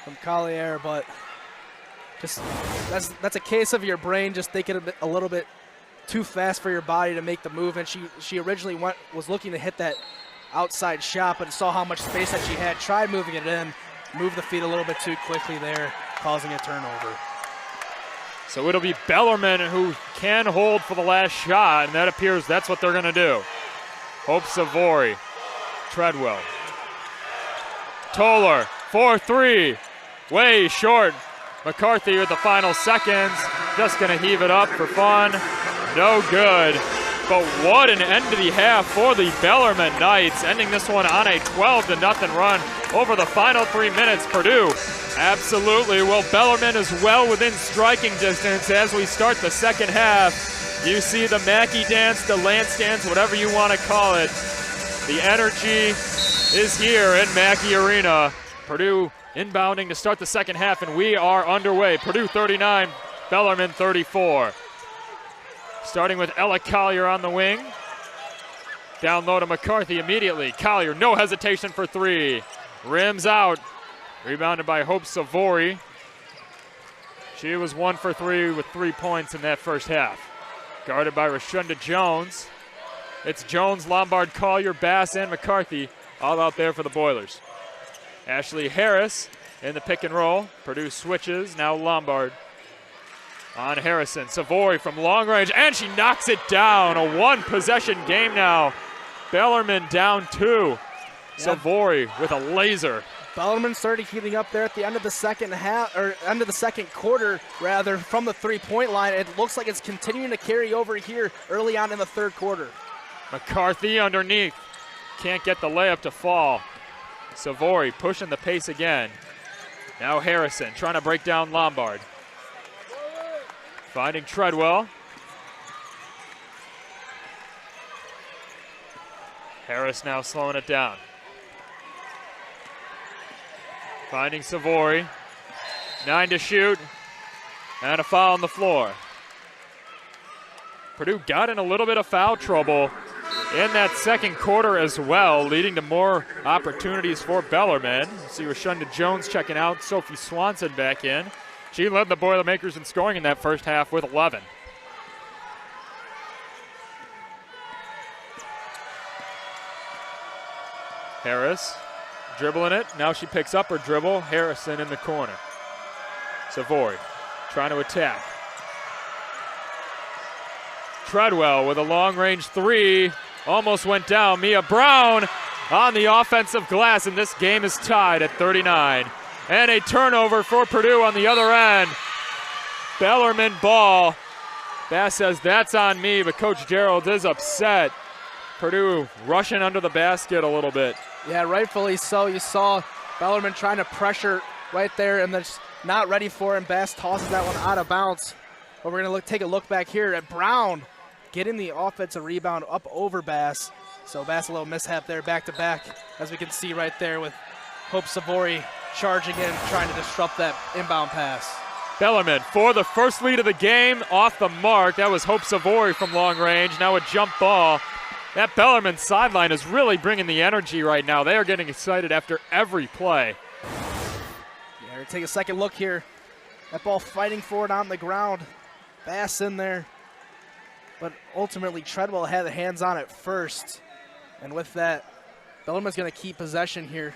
from Collier, but just that's a case of your brain just thinking a little bit too fast for your body to make the move. And she originally was looking to hit that outside shot, but saw how much space that she had. Tried moving it in, moved the feet a little bit too quickly there, causing a turnover. So it'll be Bellarmine who can hold for the last shot, and that appears that's what they're going to do. Hope Savory, Treadwell. Toller, 4-3, way short. McCarthy with the final seconds, just going to heave it up for fun. No good, but what an end to the half for the Bellarmine Knights, ending this one on a 12-0 run over the final 3 minutes. Purdue absolutely. Well, Bellarmine is well within striking distance as we start the second half. You see the Mackey dance, the Lance dance, whatever you want to call it. The energy is here in Mackey Arena. Purdue inbounding to start the second half, and we are underway. Purdue 39, Bellarmine 34. Starting with Ella Collier on the wing. Down low to McCarthy immediately. Collier, no hesitation for three. Rims out. Rebounded by Hope Savory. She was 1 for 3 with 3 points in that first half. Guarded by Rashunda Jones. It's Jones, Lombard, Collier, Bass, and McCarthy all out there for the Boilers. Ashley Harris in the pick and roll. Purdue switches, now Lombard on Harrison. Savory from long range, and she knocks it down. A one-possession game now. Bellarmine down 2. Savory with a laser. Bellarmine started heating up there at the end of the second half, or end of the second quarter, rather, from the three-point line. It looks like it's continuing to carry over here early on in the third quarter. McCarthy underneath. Can't get the layup to fall. Savory pushing the pace again. Now Harrison trying to break down Lombard. Finding Treadwell. Harris now slowing it down. Finding Savory. 9 to shoot. And a foul on the floor. Purdue got in a little bit of foul trouble in that second quarter as well, leading to more opportunities for Bellarmine. See Rashunda Jones checking out, Sophie Swanson back in. She led the Boilermakers in scoring in that first half with 11. Harris dribbling it. Now she picks up her dribble. Harrison in the corner. Savory trying to attack. Treadwell with a long-range three. Almost went down. Mia Brown on the offensive glass, and this game is tied at 39. And a turnover for Purdue on the other end. Bellarmine ball. Bass says, that's on me, but Coach Gerald is upset. Purdue rushing under the basket a little bit. Yeah, rightfully so. You saw Bellarmine trying to pressure right there, and they're just not ready for it, and Bass tosses that one out of bounds. But we're going to take a look back here at Brown getting the offensive rebound up over Bass. So Bass a little mishap there back-to-back, as we can see right there with Hope Savory charging in, trying to disrupt that inbound pass. Bellarmine for the first lead of the game off the mark. That was Hope Savory from long range. Now a jump ball. That Bellarmine sideline is really bringing the energy right now. They are getting excited after every play. Yeah, we'll take a second look here. That ball fighting for it on the ground. Bass in there. But ultimately, Treadwell had the hands on it first. And with that, Bellarmine's going to keep possession here.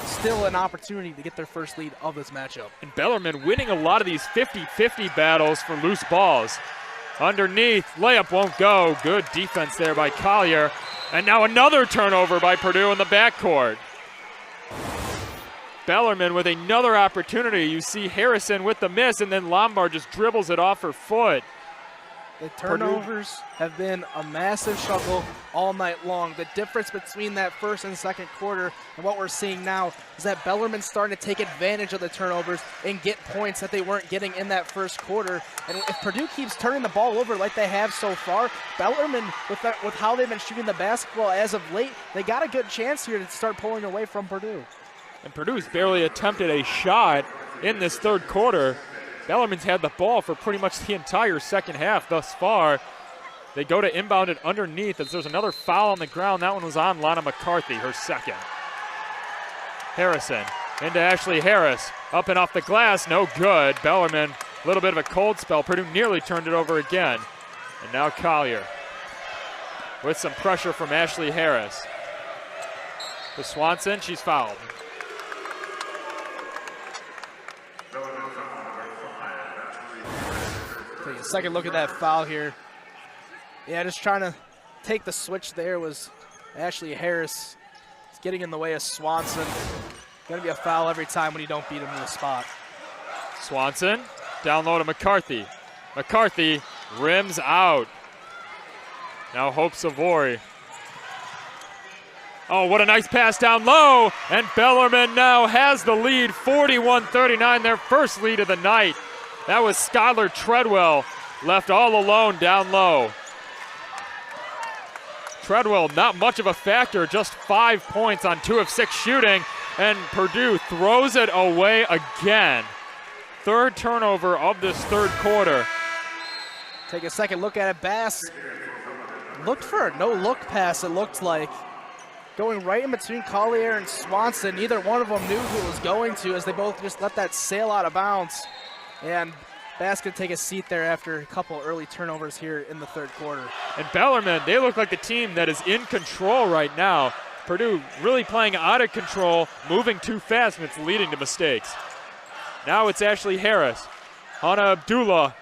Still an opportunity to get their first lead of this matchup. And Bellarmine winning a lot of these 50-50 battles for loose balls. Underneath, layup won't go. Good defense there by Collier. And now another turnover by Purdue in the backcourt. Bellarmine with another opportunity. You see Harrison with the miss, and then Lombard just dribbles it off her foot. The turnovers have been a massive struggle all night long. The difference between that first and second quarter and what we're seeing now is that Bellarmine's starting to take advantage of the turnovers and get points that they weren't getting in that first quarter. And if Purdue keeps turning the ball over like they have so far, Bellarmine, with how they've been shooting the basketball as of late, they got a good chance here to start pulling away from Purdue. And Purdue's barely attempted a shot in this third quarter. Bellarmine's had the ball for pretty much the entire second half thus far. They go to inbound it underneath as there's another foul on the ground. That one was on Lana McCarthy, her second. Harrison into Ashley Harris. Up and off the glass, no good. Bellarmine, a little bit of a cold spell. Purdue nearly turned it over again. And now Collier with some pressure from Ashley Harris. To Swanson, she's fouled. Take a second look at that foul here. Yeah, just trying to take the switch there was Ashley Harris. It's getting in the way of Swanson. Gonna be a foul every time when you don't beat him in the spot. Swanson, down low to McCarthy. McCarthy rims out. Now Hope Savory. Oh, what a nice pass down low. And Bellarmine now has the lead, 41-39, their first lead of the night. That was Skylar Treadwell, left all alone down low. Treadwell, not much of a factor, just 5 points on 2 of 6 shooting, and Purdue throws it away again. Third turnover of this third quarter. Take a second look at it. Bass looked for a no-look pass, it looked like. Going right in between Collier and Swanson. Neither one of them knew who it was going to as they both just let that sail out of bounds. And Bass could take a seat there after a couple early turnovers here in the third quarter. And Bellarmine, they look like the team that is in control right now. Purdue really playing out of control, moving too fast, and it's leading to mistakes. Now it's Ashley Harris. Hannah Abdullah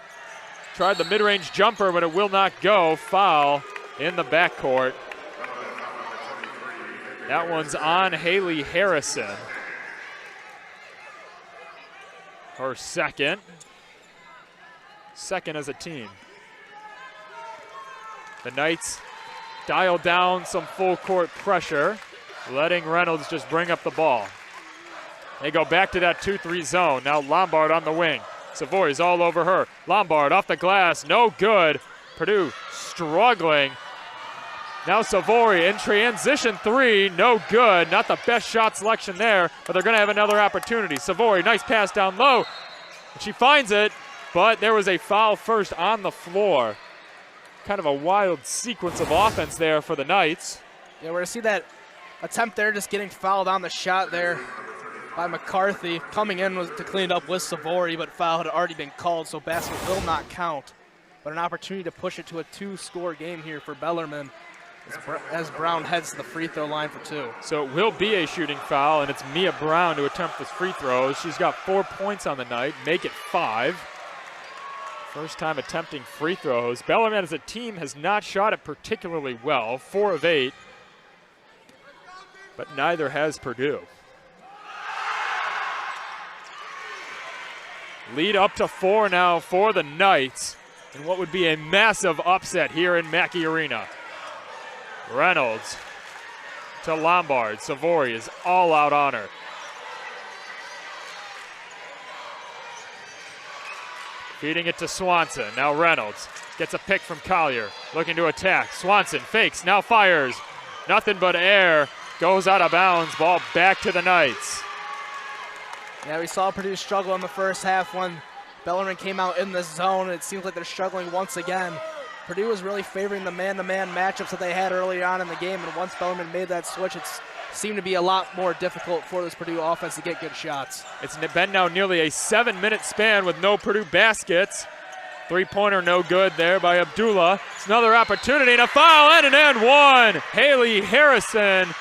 tried the mid-range jumper, but it will not go. Foul in the backcourt. That one's on Haley Harrison. Her second as a team. The Knights dial down some full court pressure, letting Reynolds just bring up the ball. They go back to that 2-3 zone. Now Lombard on the wing. Savoy's all over her. Lombard off the glass, no good. Purdue struggling. Now Savoy in transition 3, no good. Not the best shot selection there, but they're gonna have another opportunity. Savoy, nice pass down low. She finds it, but there was a foul first on the floor. Kind of a wild sequence of offense there for the Knights. Yeah, we're gonna see that attempt there, just getting fouled on the shot there by McCarthy. Coming in was to clean it up with Savoy, but foul had already been called, so basket will not count. But an opportunity to push it to a 2-score game here for Bellarmine as Brown heads to the free throw line for 2. So it will be a shooting foul, and it's Mia Brown to attempt this free throws. She's got 4 points on the night, make it 5. First time attempting free throws. Bellarmine as a team has not shot it particularly well, 4 of 8, but neither has Purdue. Lead up to 4 now for the Knights, in what would be a massive upset here in Mackey Arena. Reynolds to Lombard. Savoy is all out on her. Feeding it to Swanson. Now Reynolds gets a pick from Collier. Looking to attack. Swanson fakes, now fires. Nothing but air. Goes out of bounds. Ball back to the Knights. Yeah, we saw Purdue struggle in the first half when Bellarmine came out in the zone. It seems like they're struggling once again. Purdue was really favoring the man-to-man matchups that they had early on in the game, and once Bellarmine made that switch, it seemed to be a lot more difficult for this Purdue offense to get good shots. It's been now nearly a 7-minute span with no Purdue baskets. Three-pointer no good there by Abdullah. It's another opportunity and a foul and an and one. Haley Harrison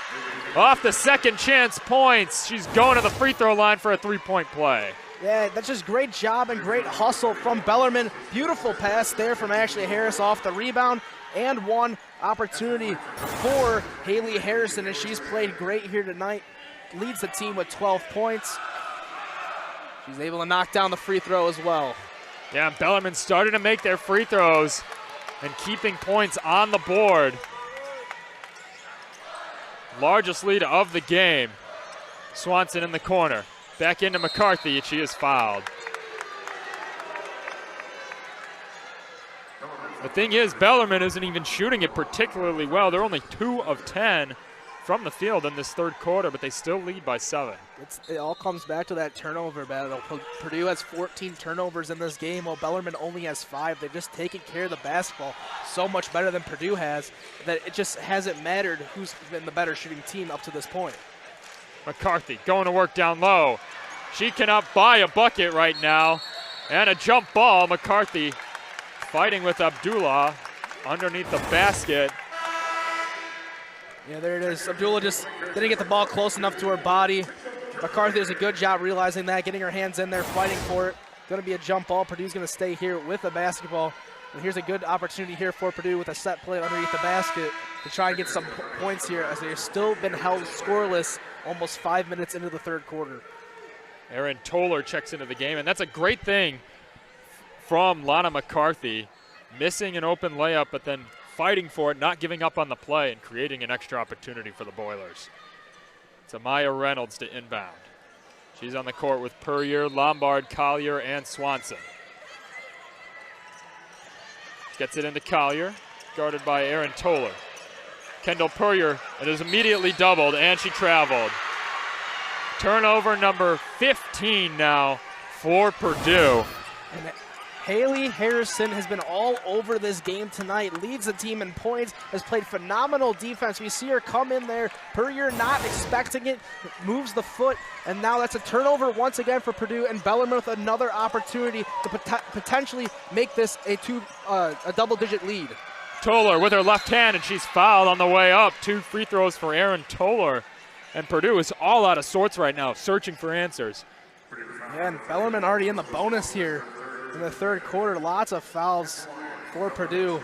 off the second chance points. She's going to the free throw line for a 3-point play. Yeah, that's just great job and great hustle from Bellarmine. Beautiful pass there from Ashley Harris off the rebound, and one opportunity for Haley Harrison, and she's played great here tonight. Leads the team with 12 points. She's able to knock down the free throw as well. Yeah, and Bellarmine starting to make their free throws and keeping points on the board. Largest lead of the game. Swanson in the corner. Back into McCarthy, and she is fouled. The thing is, Bellarmine isn't even shooting it particularly well. They're only 2 of 10 from the field in this third quarter, but they still lead by 7. It all comes back to that turnover battle. Purdue has 14 turnovers in this game, while Bellarmine only has 5. They're just taking care of the basketball so much better than Purdue has that it just hasn't mattered who's been the better shooting team up to this point. McCarthy going to work down low. She cannot buy a bucket right now. And a jump ball. McCarthy fighting with Abdullah underneath the basket. Yeah, there it is. Abdullah just didn't get the ball close enough to her body. McCarthy does a good job realizing that, getting her hands in there, fighting for it. Going to be a jump ball. Purdue's going to stay here with the basketball. And here's a good opportunity here for Purdue with a set play underneath the basket to try and get some points here, as they've still been held scoreless almost 5 minutes into the third quarter. Erin Toller checks into the game, and that's a great thing from Lana McCarthy. Missing an open layup, but then fighting for it, not giving up on the play, and creating an extra opportunity for the Boilers. It's Amaya Reynolds to inbound. She's on the court with Puryear, Lombard, Collier, and Swanson. Gets it into Collier, guarded by Erin Toller. Kendall Puryear, it is immediately doubled, and she traveled. Turnover number 15 now for Purdue. And Haley Harrison has been all over this game tonight, leads the team in points, has played phenomenal defense. We see her come in there, Puryear not expecting it, moves the foot, and now that's a turnover once again for Purdue, and Bellarmine with another opportunity to potentially make this a double-digit lead. Toller with her left hand, and she's fouled on the way up. 2 free throws for Erin Toller. And Purdue is all out of sorts right now, searching for answers. Yeah, and Bellarmine already in the bonus here in the third quarter. Lots of fouls for Purdue.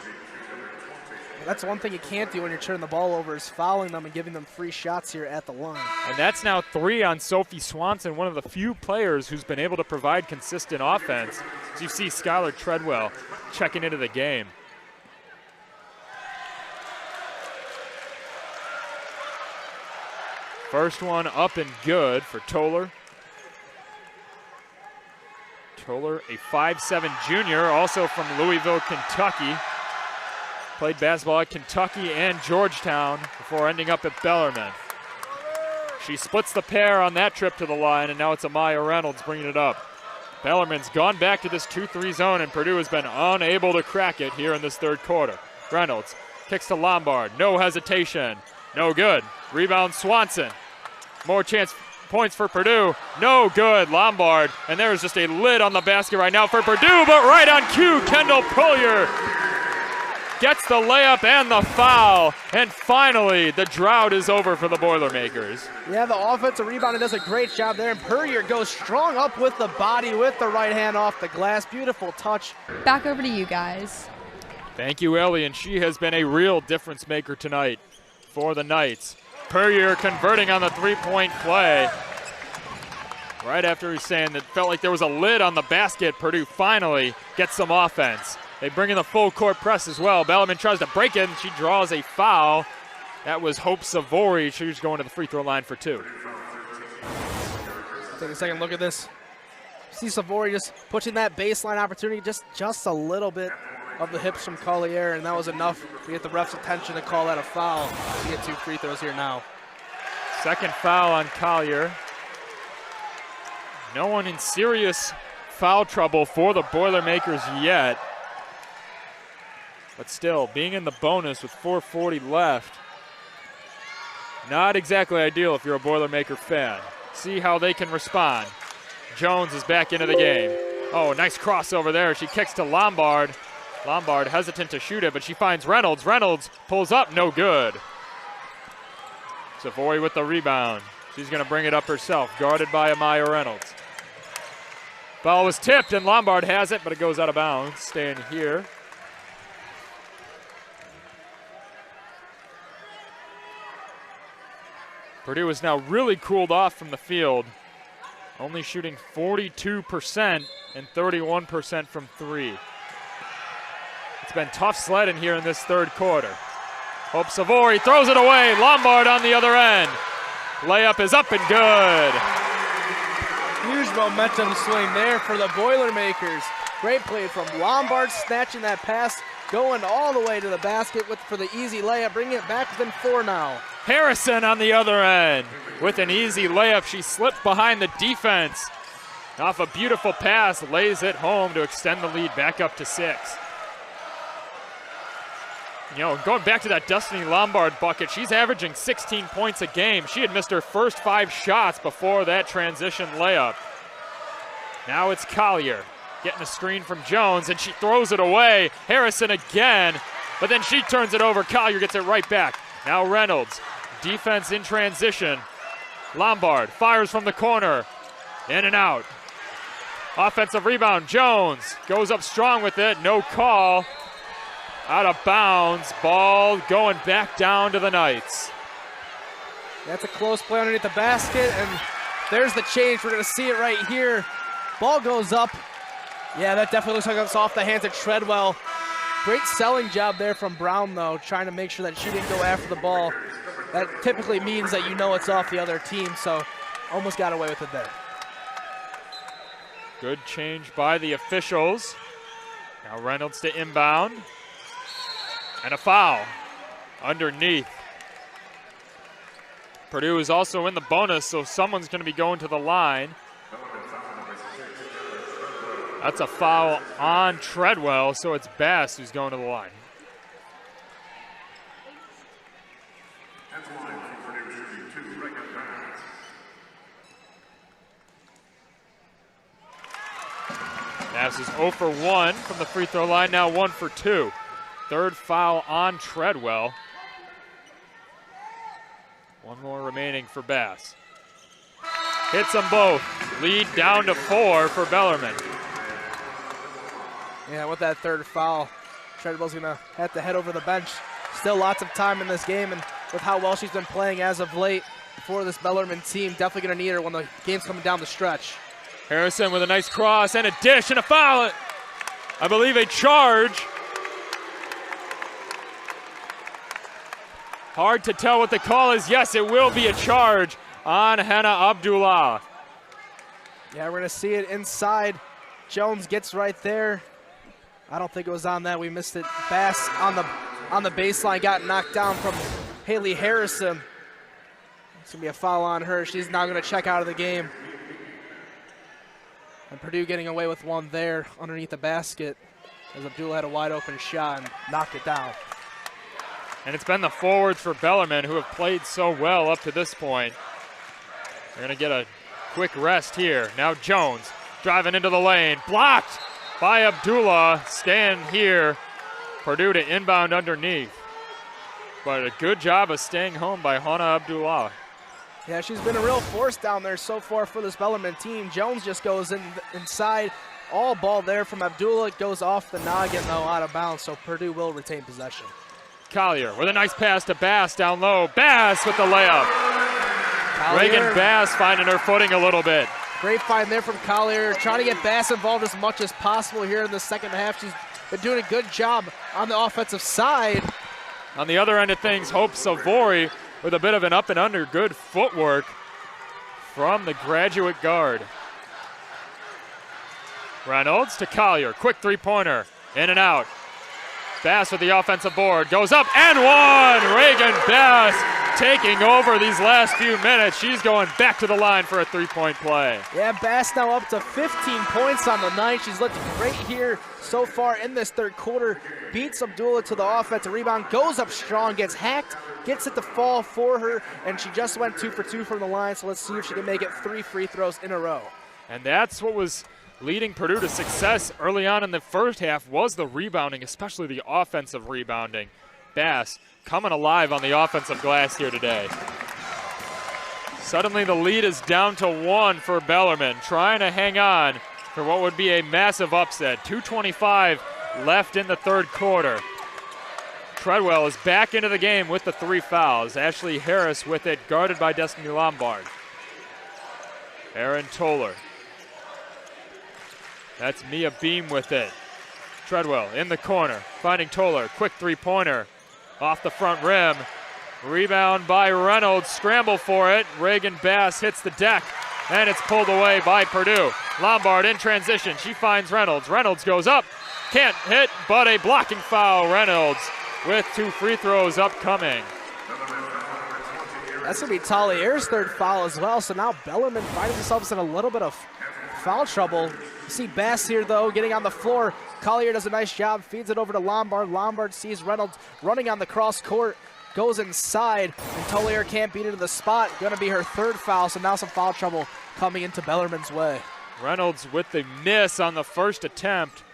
That's one thing you can't do when you're turning the ball over, is fouling them and giving them free shots here at the line. And that's now 3 on Sophie Swanson, one of the few players who's been able to provide consistent offense. As you see Skylar Treadwell checking into the game. First one up and good for Toller. Toller, a 5'7" junior, also from Louisville, Kentucky. Played basketball at Kentucky and Georgetown before ending up at Bellarmine. She splits the pair on that trip to the line, and now it's Amaya Reynolds bringing it up. Bellarmine's gone back to this 2-3 zone, and Purdue has been unable to crack it here in this third quarter. Reynolds kicks to Lombard, no hesitation, no good. Rebound Swanson. More chance points for Purdue. No good, Lombard. And there's just a lid on the basket right now for Purdue, but right on cue, Kendall Puryear gets the layup and the foul. And finally, the drought is over for the Boilermakers. Yeah, the offensive rebound does a great job there, and Puryear goes strong up with the body, with the right hand off the glass. Beautiful touch. Back over to you guys. Thank you, Ellie, and she has been a real difference maker tonight for the Knights. Puryear converting on the three-point play. Right after he's saying that felt like there was a lid on the basket, Purdue finally gets some offense. They bring in the full court press as well. Bellarmine tries to break it, and she draws a foul. That was Hope Savory. She's going to the free throw line for 2. Take a second look at this. See Savory just pushing that baseline opportunity just a little bit of the hips from Collier, and that was enough to get the ref's attention to call that a foul. We get 2 free throws here now. Second foul on Collier. No one in serious foul trouble for the Boilermakers yet. But still, being in the bonus with 4:40 left, not exactly ideal if you're a Boilermaker fan. See how they can respond. Jones is back into the game. Oh, nice crossover there. She kicks to Lombard. Lombard hesitant to shoot it, but she finds Reynolds. Reynolds pulls up, no good. Savoy with the rebound. She's going to bring it up herself, guarded by Amaya Reynolds. Ball was tipped, and Lombard has it, but it goes out of bounds. Staying here. Purdue is now really cooled off from the field, only shooting 42% and 31% from 3. It's been tough sledding here in this third quarter. Hope Savory throws it away. Lombard on the other end. Layup is up and good. Huge momentum swing there for the Boilermakers. Great play from Lombard, snatching that pass, going all the way to the basket for the easy layup, bringing it back within 4 now. Harrison on the other end with an easy layup. She slipped behind the defense. Off a beautiful pass, lays it home to extend the lead back up to 6. You know, going back to that Destiny Lombard bucket, she's averaging 16 points a game. She had missed her first 5 shots before that transition layup. Now it's Collier getting a screen from Jones, and she throws it away. Harrison again, but then she turns it over. Collier gets it right back. Now Reynolds, defense in transition. Lombard fires from the corner, in and out. Offensive rebound, Jones goes up strong with it, no call. Out of bounds, ball going back down to the Knights. That's a close play underneath the basket, and there's the change. We're gonna see it right here. Ball goes up. Yeah, that definitely looks like it's off the hands of Treadwell. Great selling job there from Brown, though, trying to make sure that she didn't go after the ball. That typically means that you know it's off the other team, so almost got away with it there. Good change by the officials. Now Reynolds to inbound. And a foul underneath. Purdue is also in the bonus, so someone's going to be going to the line. That's a foul on Treadwell, so it's Bass who's going to the line. Bass is 0 for 1 from the free throw line, now 1 for 2. Third foul on Treadwell. One more remaining for Bass. Hits them both. Lead down to 4 for Bellarmine. Yeah, with that third foul, Treadwell's gonna have to head over the bench. Still lots of time in this game, and with how well she's been playing as of late for this Bellarmine team, definitely gonna need her when the game's coming down the stretch. Harrison with a nice cross and a dish and a foul. I believe a charge. Hard to tell what the call is. Yes, it will be a charge on Hannah Abdullah. Yeah, we're gonna see it inside. Jones gets right there. I don't think it was on that. We missed it. Bass on the baseline got knocked down from Haley Harrison. It's gonna be a foul on her. She's now gonna check out of the game. And Purdue getting away with one there underneath the basket as Abdullah had a wide open shot and knocked it down. And it's been the forwards for Bellarmine who have played so well up to this point. They're gonna get a quick rest here. Now Jones driving into the lane, blocked by Abdullah. Stand here, Purdue to inbound underneath. But a good job of staying home by Hannah Abdullah. Yeah, she's been a real force down there so far for this Bellarmine team. Jones just goes inside. All ball there from Abdullah. It goes off the noggin, though, out of bounds, so Purdue will retain possession. Collier with a nice pass to Bass down low. Bass with the layup. Collier. Reagan Bass finding her footing a little bit. Great find there from Collier. Trying to get Bass involved as much as possible here in the second half. She's been doing a good job on the offensive side. On the other end of things, Hope Savori with a bit of an up and under. Good footwork from the graduate guard. Reynolds to Collier. Quick three-pointer. In and out. Bass with the offensive board. Goes up and one! Reagan Bass taking over these last few minutes. She's going back to the line for a three-point play. Yeah, Bass now up to 15 points on the night. She's looked great here so far in this third quarter. Beats Abdullah to the offensive rebound. Goes up strong, gets hacked, gets it to fall for her, and she just went 2 for 2 from the line, so let's see if she can make it 3 free throws in a row. And that's what was leading Purdue to success early on in the first half, was the rebounding, especially the offensive rebounding. Bass coming alive on the offensive glass here today. Suddenly the lead is down to 1 for Bellarmine, trying to hang on for what would be a massive upset. 2:25 left in the third quarter. Treadwell is back into the game with the 3 fouls. Ashley Harris with it, guarded by Destiny Lombard. Aaron Toller. That's Mia Beam with it. Treadwell in the corner, finding Toller. Quick three-pointer off the front rim. Rebound by Reynolds, scramble for it. Reagan Bass hits the deck, and it's pulled away by Purdue. Lombard in transition, she finds Reynolds. Reynolds goes up, can't hit, but a blocking foul. Reynolds with 2 free throws upcoming. That's going to be Talier's third foul as well. So now Bellarmine finding themselves in a little bit of foul trouble. You see Bass here, though, getting on the floor. Collier does a nice job, feeds it over to Lombard. Lombard sees Reynolds running on the cross court, goes inside, and Tolier can't beat it to the spot. Going to be her third foul, so now some foul trouble coming into Bellarmine's way. Reynolds with the miss on the first attempt.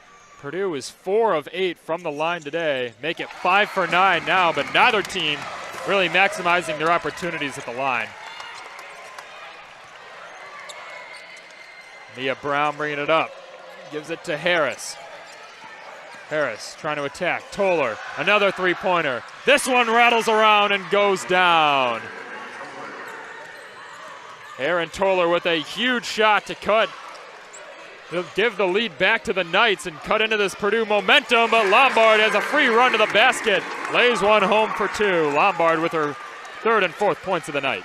Purdue is 4 of 8 from the line today. Make it 5 for 9 now, but neither team really maximizing their opportunities at the line. Mia Brown bringing it up. Gives it to Harris. Harris trying to attack. Toller, another three-pointer. This one rattles around and goes down. Aaron Toller with a huge shot to cut. He'll give the lead back to the Knights and cut into this Purdue momentum, but Lombard has a free run to the basket. Lays one home for 2. Lombard with her third and fourth points of the night.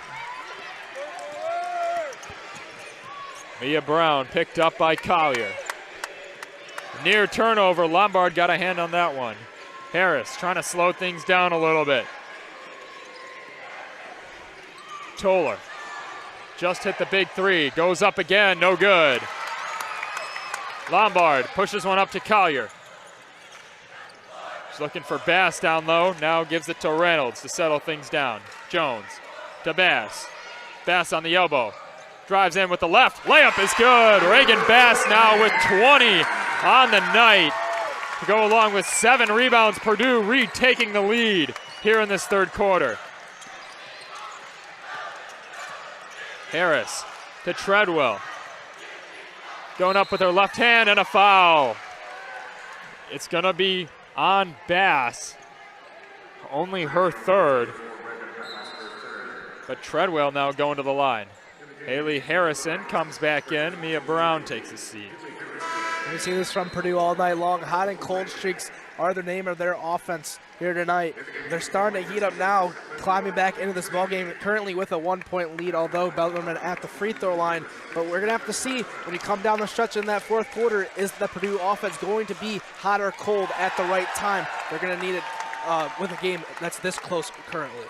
Mia Brown picked up by Collier. Near turnover, Lombard got a hand on that one. Harris trying to slow things down a little bit. Toller just hit the big three, goes up again, no good. Lombard pushes one up to Collier. She's looking for Bass down low, now gives it to Reynolds to settle things down. Jones to Bass. Bass on the elbow. Drives in with the left. Layup is good. Reagan Bass now with 20 on the night to go along with 7 rebounds. Purdue retaking the lead here in this third quarter. Harris to Treadwell. Going up with her left hand and a foul. It's going to be on Bass. Only her third. But Treadwell now going to the line. Haley Harrison comes back in. Mia Brown takes a seat. We see this from Purdue all night long. Hot and cold streaks are the name of their offense here tonight. They're starting to heat up now, climbing back into this ballgame, currently with a 1-point lead, although Bellarmine at the free throw line. But we're going to have to see when you come down the stretch in that fourth quarter, is the Purdue offense going to be hot or cold at the right time? They're going to need it with a game that's this close currently.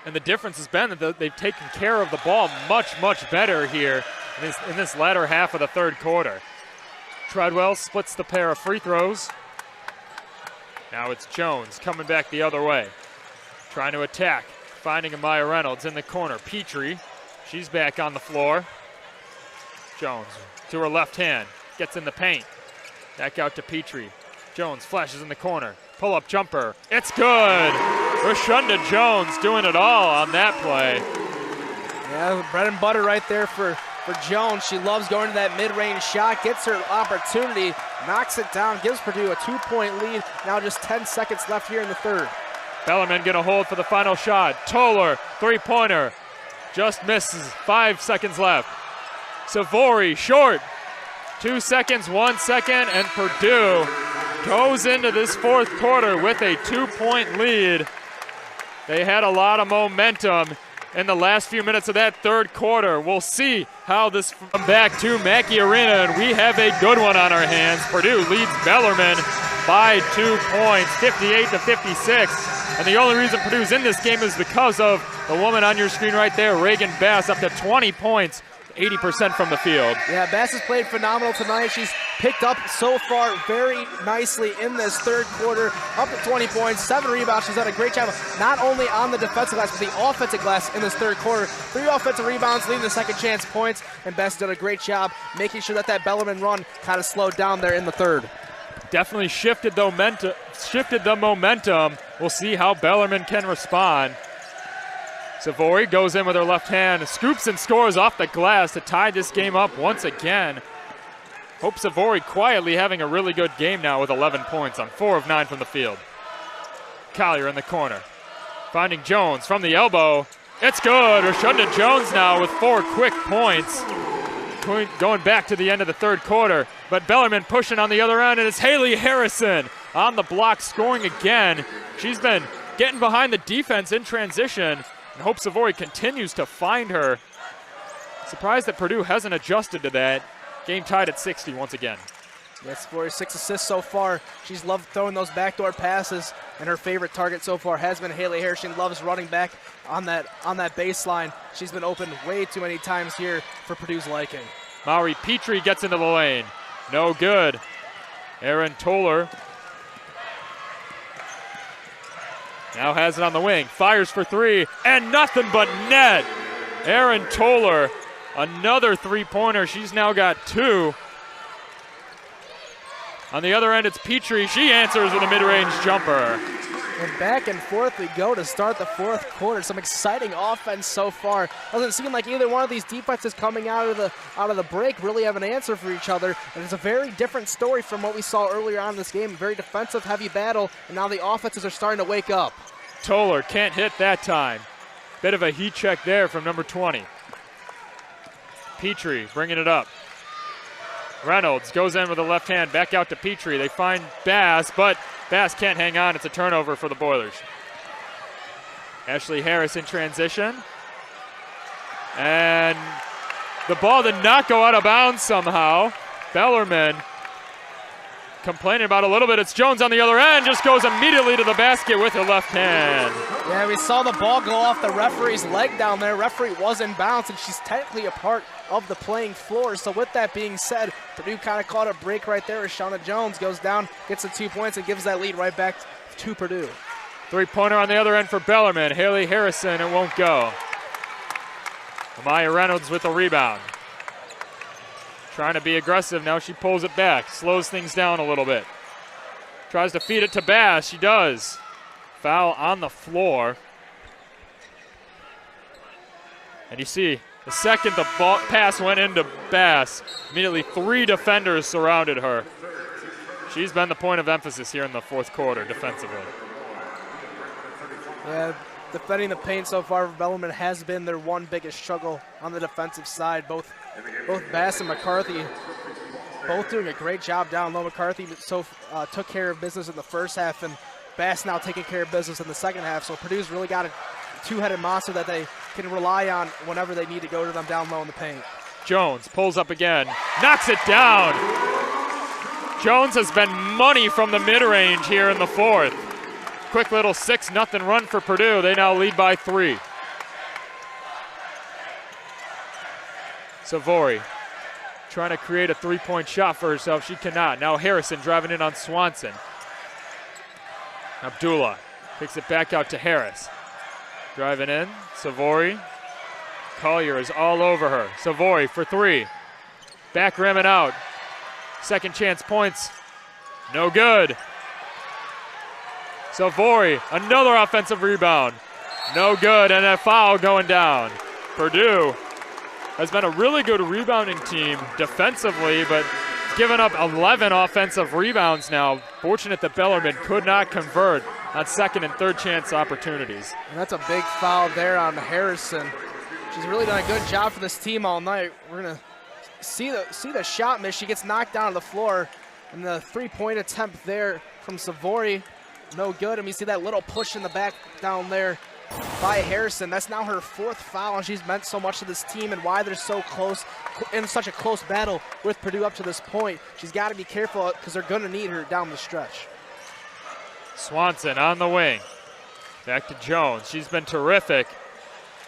And the difference has been that they've taken care of the ball much, much better here in this latter half of the third quarter. Treadwell splits the pair of free throws. Now it's Jones coming back the other way. Trying to attack, finding Amaya Reynolds in the corner. Petrie, she's back on the floor. Jones to her left hand, gets in the paint. Back out to Petrie. Jones flashes in the corner. Pull-up jumper, it's good! Rashunda Jones doing it all on that play. Yeah, bread and butter right there for Jones. She loves going to that mid-range shot, gets her opportunity, knocks it down, gives Purdue a 2-point lead. Now just 10 seconds left here in the third. Bellarmine gonna hold for the final shot. Toller, three-pointer, just misses, 5 seconds left. Savori, short, 2 seconds, 1 second, and Purdue goes into this fourth quarter with a 2-point lead. They had a lot of momentum in the last few minutes of that third quarter. We'll see how this comes back to Mackey Arena, and we have a good one on our hands. Purdue leads Bellarmine by 2 points, 58-56. And the only reason Purdue's in this game is because of the woman on your screen right there, Reagan Bass, up to 20 points, 80% from the field. Yeah, Bass has played phenomenal tonight. She's picked up so far very nicely in this third quarter, up to 20 points, 7 rebounds. She's done a great job not only on the defensive glass, but the offensive glass in this third quarter. 3 offensive rebounds, leading the second chance points, and Bass has done a great job making sure that Bellarmine run kind of slowed down there in the third. Definitely shifted the momentum. We'll see how Bellarmine can respond. Savori goes in with her left hand, scoops and scores off the glass to tie this game up once again. Hope Savori quietly having a really good game now with 11 points on 4 of 9 from the field. Collier in the corner, finding Jones from the elbow. It's good. Rashunda Jones now with 4 quick points. Going back to the end of the third quarter, but Bellarmine pushing on the other end, and it's Haley Harrison on the block scoring again. She's been getting behind the defense in transition, and Hope Savori continues to find her. Surprised that Purdue hasn't adjusted to that. Game tied at 60 once again. Yes, Savory, 6 assists so far. She's loved throwing those backdoor passes, and her favorite target so far has been Haley Harris. She loves running back on that baseline. She's been open way too many times here for Purdue's liking. Maury Petrie gets into the lane. No good. Erin Toller now has it on the wing. Fires for 3, and nothing but net. Erin Toller, another three-pointer. She's now got 2. On the other end, it's Petrie. She answers with a mid-range jumper. And back and forth we go to start the fourth quarter. Some exciting offense so far. Doesn't seem like either one of these defenses coming out of the break really have an answer for each other. And it's a very different story from what we saw earlier on in this game. Very defensive, heavy battle, and now the offenses are starting to wake up. Toller can't hit that time. Bit of a heat check there from number 20. Petrie bringing it up. Reynolds goes in with the left hand, back out to Petrie. They find Bass, but Bass can't hang on. It's a turnover for the Boilers. Ashley Harris in transition. And the ball did not go out of bounds somehow. Bellarmine complaining about a little bit. It's Jones on the other end, just goes immediately to the basket with her left hand. Yeah, we saw the ball go off the referee's leg down there. Referee was in bounds, and she's technically a part of the playing floor. So with that being said, Purdue kind of caught a break right there as Shauna Jones goes down, gets the 2 points, and gives that lead right back to Purdue. Three-pointer on the other end for Bellarmine. Haley Harrison, it won't go. Amaya Reynolds with the rebound. Trying to be aggressive, now she pulls it back, slows things down a little bit. Tries to feed it to Bass, she does. Foul on the floor. And you see, the second the ball pass went into Bass, immediately 3 defenders surrounded her. She's been the point of emphasis here in the fourth quarter defensively. Yeah, defending the paint so far for Bellarmine has been their one biggest struggle on the defensive side. Both Bass and McCarthy both doing a great job down low. McCarthy took care of business in the first half, and Bass now taking care of business in the second half. So Purdue's really got a two-headed monster that they can rely on whenever they need to go to them down low in the paint. Jones pulls up again, knocks it down. Jones has been money from the mid-range here in the fourth. Quick little 6-0 run for Purdue. They now lead by 3. Savory trying to create a three-point shot for herself. She cannot. Now Harrison driving in on Swanson. Abdullah picks it back out to Harris. Driving in, Savory. Collier is all over her. Savory for 3. Back rim and out. Second chance points. No good. Savory, another offensive rebound. No good, and a foul going down. Purdue has been a really good rebounding team defensively, but given up 11 offensive rebounds now. Fortunate that Bellarmine could not convert on second and third chance opportunities. And that's a big foul there on Harrison. She's really done a good job for this team all night. We're gonna see the shot miss. She gets knocked down to the floor, and the three-point attempt there from Savory, no good. And we see that little push in the back down there by Harrison. That's now her 4th foul, and she's meant so much to this team and why they're so close in such a close battle with Purdue up to this point. She's got to be careful because they're going to need her down the stretch. Swanson on the wing. Back to Jones. She's been terrific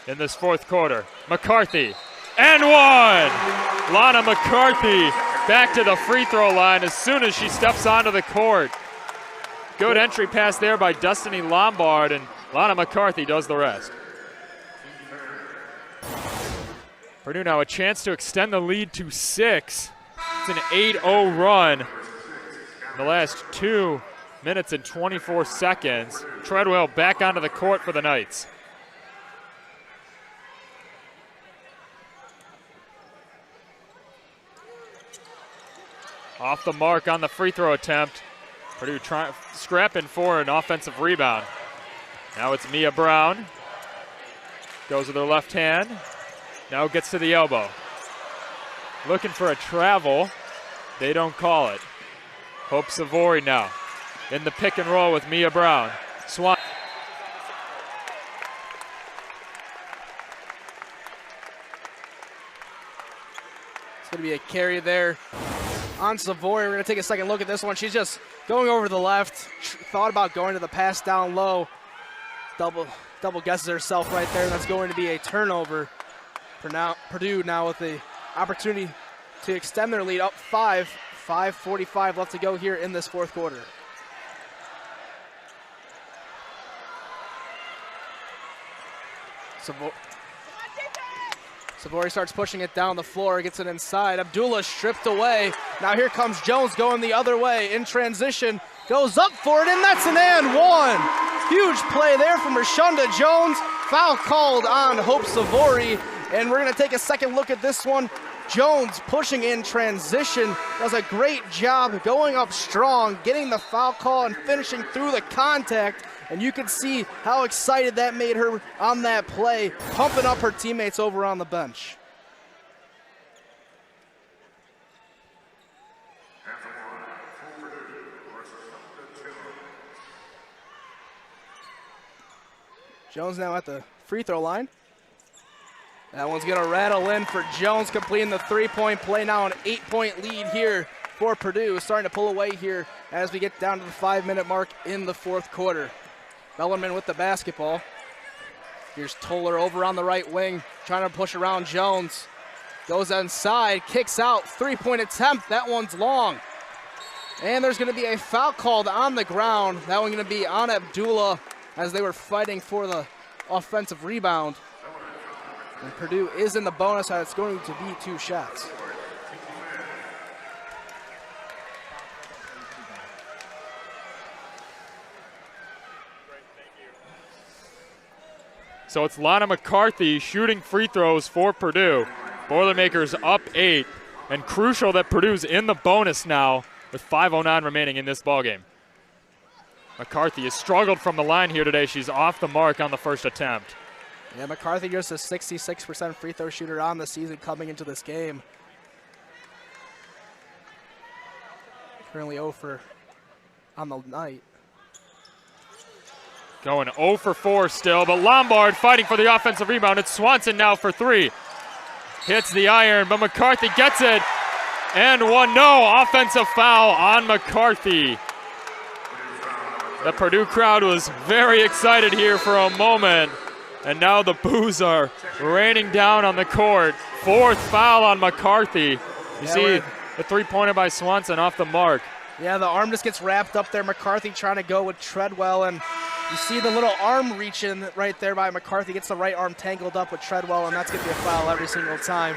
in this fourth quarter. McCarthy, and one! Lana McCarthy back to the free throw line as soon as she steps onto the court. Good entry pass there by Destiny Lombard, and Lana McCarthy does the rest. Purdue now a chance to extend the lead to 6. It's an 8-0 run in the last 2 minutes and 24 seconds. Treadwell back onto the court for the Knights. Off the mark on the free throw attempt. Purdue scrapping for an offensive rebound. Now it's Mia Brown. Goes with her left hand. Now gets to the elbow. Looking for a travel. They don't call it. Hope Savory now in the pick and roll with Mia Brown. Swan. It's going to be a carry there on Savoy. We're going to take a second look at this one. She's just going over to the left, thought about going to the pass down low. Double guesses herself right there, and that's going to be a turnover for now. Purdue now with the opportunity to extend their lead up 5. 5:45 left to go here in this fourth quarter. Savory starts pushing it down the floor, gets it inside. Abdullah stripped away. Now here comes Jones going the other way in transition. Goes up for it, and that's an and one. Huge play there from Rashunda Jones. Foul called on Hope Savory, and we're going to take a second look at this one. Jones pushing in transition, does a great job going up strong, getting the foul call and finishing through the contact. And you can see how excited that made her on that play, pumping up her teammates over on the bench. Jones now at the free throw line. That one's gonna rattle in for Jones, completing the three-point play. Now an 8-point lead here for Purdue, starting to pull away here as we get down to the 5-minute mark in the fourth quarter. Bellarmine with the basketball. Here's Toller over on the right wing, trying to push around Jones. Goes inside, kicks out, three-point attempt. That one's long. And there's gonna be a foul called on the ground. That one gonna be on Abdullah as they were fighting for the offensive rebound. And Purdue is in the bonus, and it's going to be 2 shots. So it's Lana McCarthy shooting free throws for Purdue. Boilermakers up 8, and crucial that Purdue's in the bonus now with 5:09 remaining in this ballgame. McCarthy has struggled from the line here today. She's off the mark on the first attempt. Yeah, McCarthy just a 66% free throw shooter on the season coming into this game. Currently 0 for on the night. Going 0 for 4 still, but Lombard fighting for the offensive rebound. It's Swanson now for 3. Hits the iron, but McCarthy gets it. And one, no, offensive foul on McCarthy. The Purdue crowd was very excited here for a moment. And now the boos are raining down on the court. 4th foul on McCarthy. You see the three-pointer by Swanson off the mark. Yeah, the arm just gets wrapped up there. McCarthy trying to go with Treadwell, and you see the little arm reach in right there by McCarthy. Gets the right arm tangled up with Treadwell, and that's going to be a foul every single time.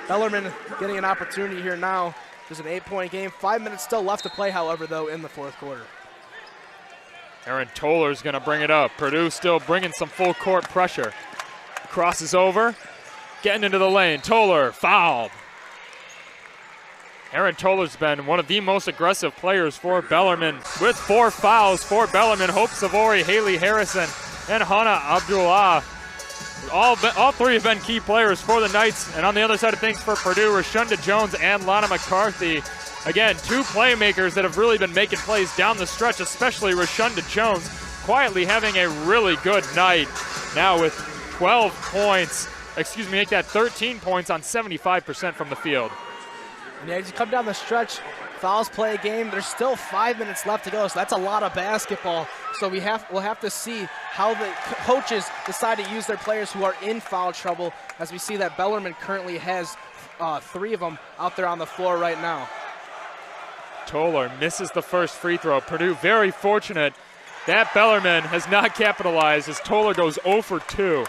Bellarmine getting an opportunity here now. There's an 8-point game. 5 minutes still left to play, however, though, in the fourth quarter. Aaron Toller's going to bring it up. Purdue still bringing some full court pressure. Crosses over, getting into the lane. Toller fouled. Aaron Toller's been one of the most aggressive players for Bellarmine with 4 fouls for Bellarmine. Hope Savory, Haley Harrison, and Hannah Abdullah. All 3 have been key players for the Knights. And on the other side of things for Purdue, Rashunda Jones and Lana McCarthy. Again, 2 playmakers that have really been making plays down the stretch, especially Rashunda Jones, quietly having a really good night. Now with 12 points, make that 13 points on 75% from the field. And yeah, as you come down the stretch, fouls play a game. There's still 5 minutes left to go, so that's a lot of basketball. So we'll have to see how the coaches decide to use their players who are in foul trouble, as we see that Bellarmine currently has 3 of them out there on the floor right now. Toller misses the first free throw. Purdue very fortunate that Bellarmine has not capitalized as Toller goes 0 for 2.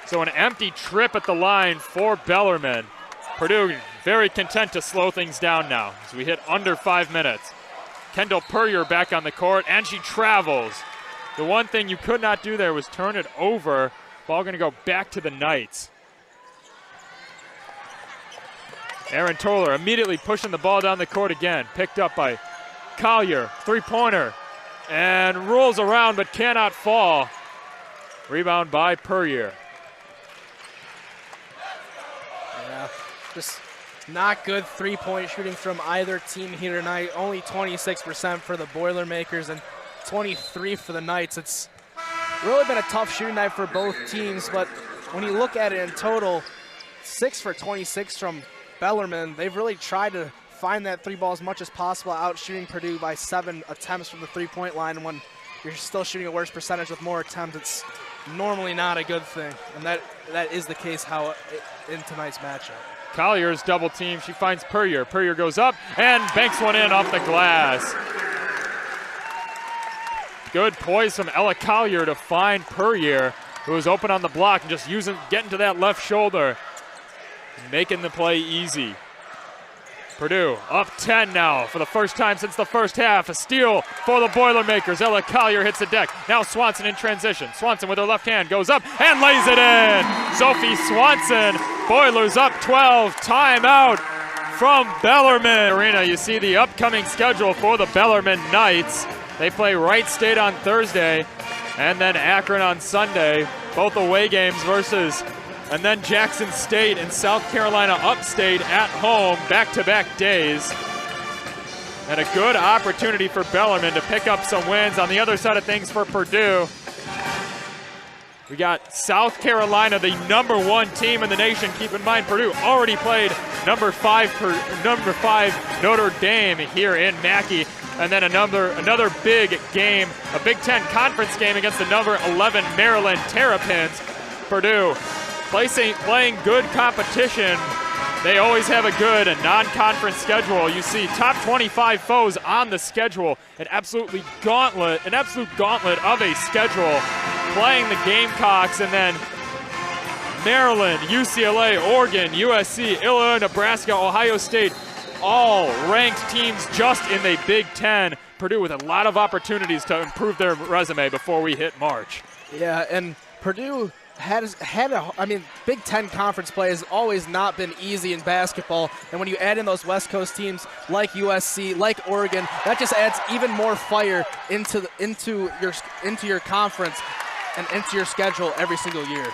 So an empty trip at the line for Bellarmine. Purdue very content to slow things down now as we hit under 5 minutes. Kendall Puryear back on the court, and she travels. The one thing you could not do there was turn it over. Ball going to go back to the Knights. Aaron Toller immediately pushing the ball down the court again. Picked up by Collier, three-pointer, and rolls around but cannot fall. Rebound by Puryear. Yeah, just not good three-point shooting from either team here tonight. Only 26% for the Boilermakers and 23% for the Knights. It's really been a tough shooting night for both teams, but when you look at it in total, 6 for 26 from Bellarmine. They've really tried to find that three ball as much as possible, out shooting Purdue by 7 attempts from the three-point line. When you're still shooting a worse percentage with more attempts, it's normally not a good thing. And that is the case in tonight's matchup. Collier's double team. She finds Puryear. Puryear goes up and banks one in off the glass. Good poise from Ella Collier to find Puryear, who was open on the block and just getting to that left shoulder, making the play easy. Purdue up 10 now for the first time since the first half. A steal for the Boilermakers. Ella Collier hits the deck. Now Swanson in transition. Swanson with her left hand goes up and lays it in. Sophie Swanson, Boilers up 12. Timeout from Bellarmine Arena. You see the upcoming schedule for the Bellarmine Knights. They play Wright State on Thursday and then Akron on Sunday. Both away games and then Jackson State and South Carolina Upstate at home, back-to-back days. And a good opportunity for Bellarmine to pick up some wins. On the other side of things for Purdue, we got South Carolina, the #1 team in the nation. Keep in mind, Purdue already played number 5 Notre Dame here in Mackey. And then another big game, a Big Ten conference game against the number 11 Maryland Terrapins. Purdue playing good competition. They always have a good non-conference schedule. You see top 25 foes on the schedule. An absolute gauntlet of a schedule. Playing the Gamecocks and then Maryland, UCLA, Oregon, USC, Illinois, Nebraska, Ohio State. All ranked teams just in the Big Ten. Purdue with a lot of opportunities to improve their resume before we hit March. Yeah, and Purdue Big Ten conference play has always not been easy in basketball, and when you add in those West Coast teams like USC, like Oregon, that just adds even more fire into your conference and into your schedule every single year.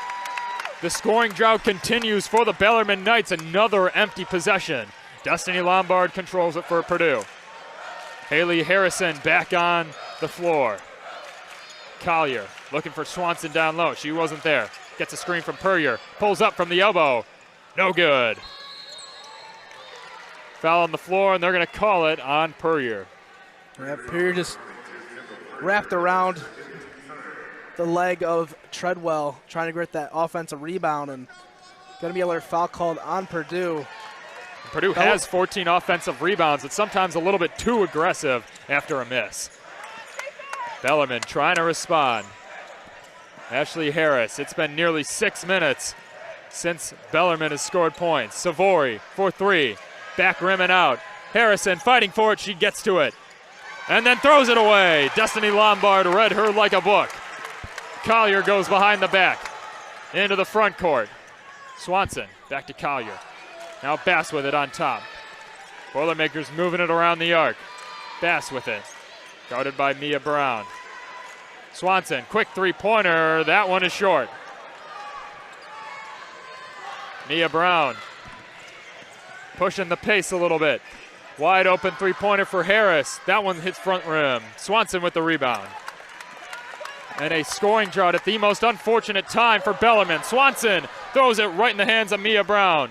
The scoring drought continues for the Bellarmine Knights. Another empty possession. Destiny Lombard controls it for Purdue. Haley Harrison back on the floor. Collier looking for Swanson down low. She wasn't there. Gets a screen from Puryear. Pulls up from the elbow. No good. Foul on the floor, and they're going to call it on Puryear. Yeah, Puryear just wrapped around the leg of Treadwell, trying to get that offensive rebound, and going to be a foul called on Purdue. Purdue has 14 offensive rebounds. It's sometimes a little bit too aggressive after a miss. Bellarmine trying to respond. Ashley Harris, it's been nearly 6 minutes since Bellarmine has scored points. Savory for 3, back rim and out. Harrison fighting for it, she gets to it. And then throws it away. Destiny Lombard read her like a book. Collier goes behind the back, into the front court. Swanson, back to Collier. Now Bass with it on top. Boilermakers moving it around the arc. Bass with it, guarded by Mia Brown. Swanson, quick three-pointer. That one is short. Mia Brown pushing the pace a little bit. Wide open three-pointer for Harris. That one hits front rim. Swanson with the rebound. And a scoring drought at the most unfortunate time for Bellarmine. Swanson throws it right in the hands of Mia Brown.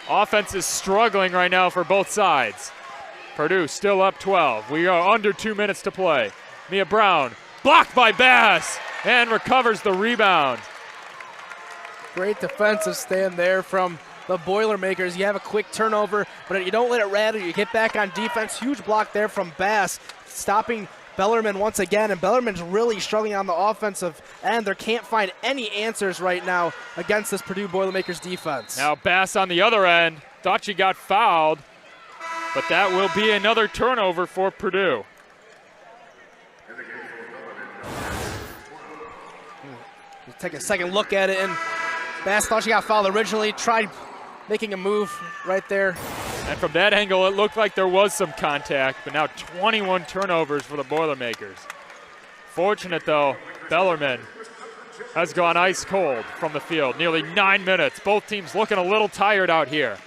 Offense is struggling right now for both sides. Purdue still up 12. We are under 2 minutes to play. Mia Brown blocked by Bass and recovers the rebound. Great defensive stand there from the Boilermakers. You have a quick turnover, but you don't let it rattle. You get back on defense. Huge block there from Bass, stopping Bellarmine once again, and Bellarmine's really struggling on the offensive end. They can't find any answers right now against this Purdue Boilermakers defense. Now Bass on the other end, thought she got fouled, but that will be another turnover for Purdue. Take a second look at it, and Bass thought she got fouled originally, tried making a move right there. And from that angle, it looked like there was some contact, but now 21 turnovers for the Boilermakers. Fortunate, though, Bellarmine has gone ice cold from the field. Nearly 9 minutes. Both teams looking a little tired out here.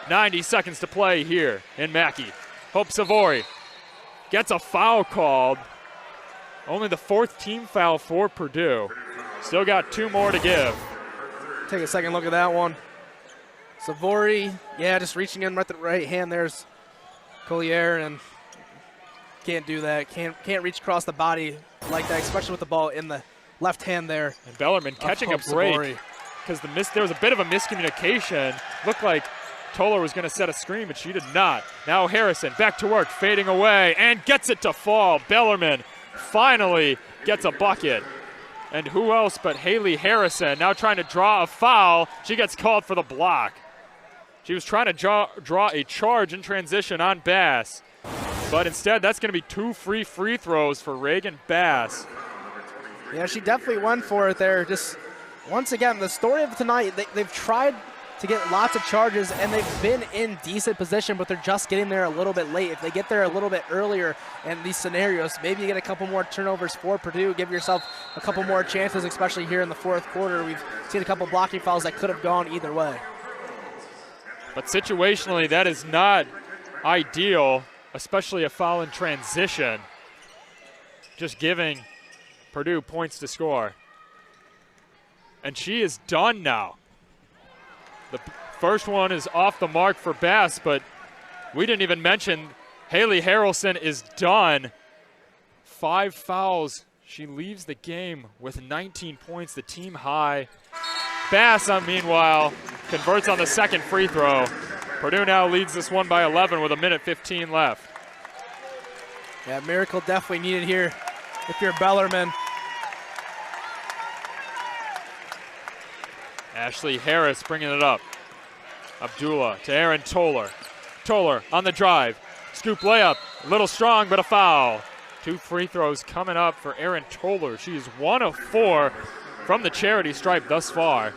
90 seconds to play here in Mackey. Hope Savory gets a foul called. Only the 4th team foul for Purdue. Still got 2 more to give. Take a second look at that one. Savory, yeah, just reaching in with the right hand. There's Collier, and can't do that. Can't reach across the body like that, especially with the ball in the left hand there. And Bellarmine catching a break because there was a bit of a miscommunication. Looked like Toller was going to set a screen, but she did not. Now Harrison back to work, fading away, and gets it to fall. Bellarmine finally gets a bucket. And who else but Haley Harrison now trying to draw a foul. She gets called for the block. She was trying to draw a charge in transition on Bass. But instead, that's going to be 2 free throws for Reagan Bass. Yeah, she definitely went for it there. Just once again, the story of tonight, they've tried to get lots of charges, and they've been in decent position, but they're just getting there a little bit late. If they get there a little bit earlier in these scenarios, maybe you get a couple more turnovers for Purdue, give yourself a couple more chances, especially here in the fourth quarter. We've seen a couple blocking fouls that could have gone either way. But situationally, that is not ideal, especially a foul in transition. Just giving Purdue points to score. And she is done now. The first one is off the mark for Bass, but we didn't even mention Haley Harrelson is done. 5 fouls. She leaves the game with 19 points, the team high. Bass, meanwhile, converts on the second free throw. Purdue now leads this one by 11 with 1:15 left. Yeah, miracle definitely needed here if you're Bellarmine. Ashley Harris bringing it up. Abdullah to Aaron Toller. Toller on the drive. Scoop layup. A little strong, but a foul. 2 free throws coming up for Aaron Toller. She is 1 of 4 from the charity stripe thus far.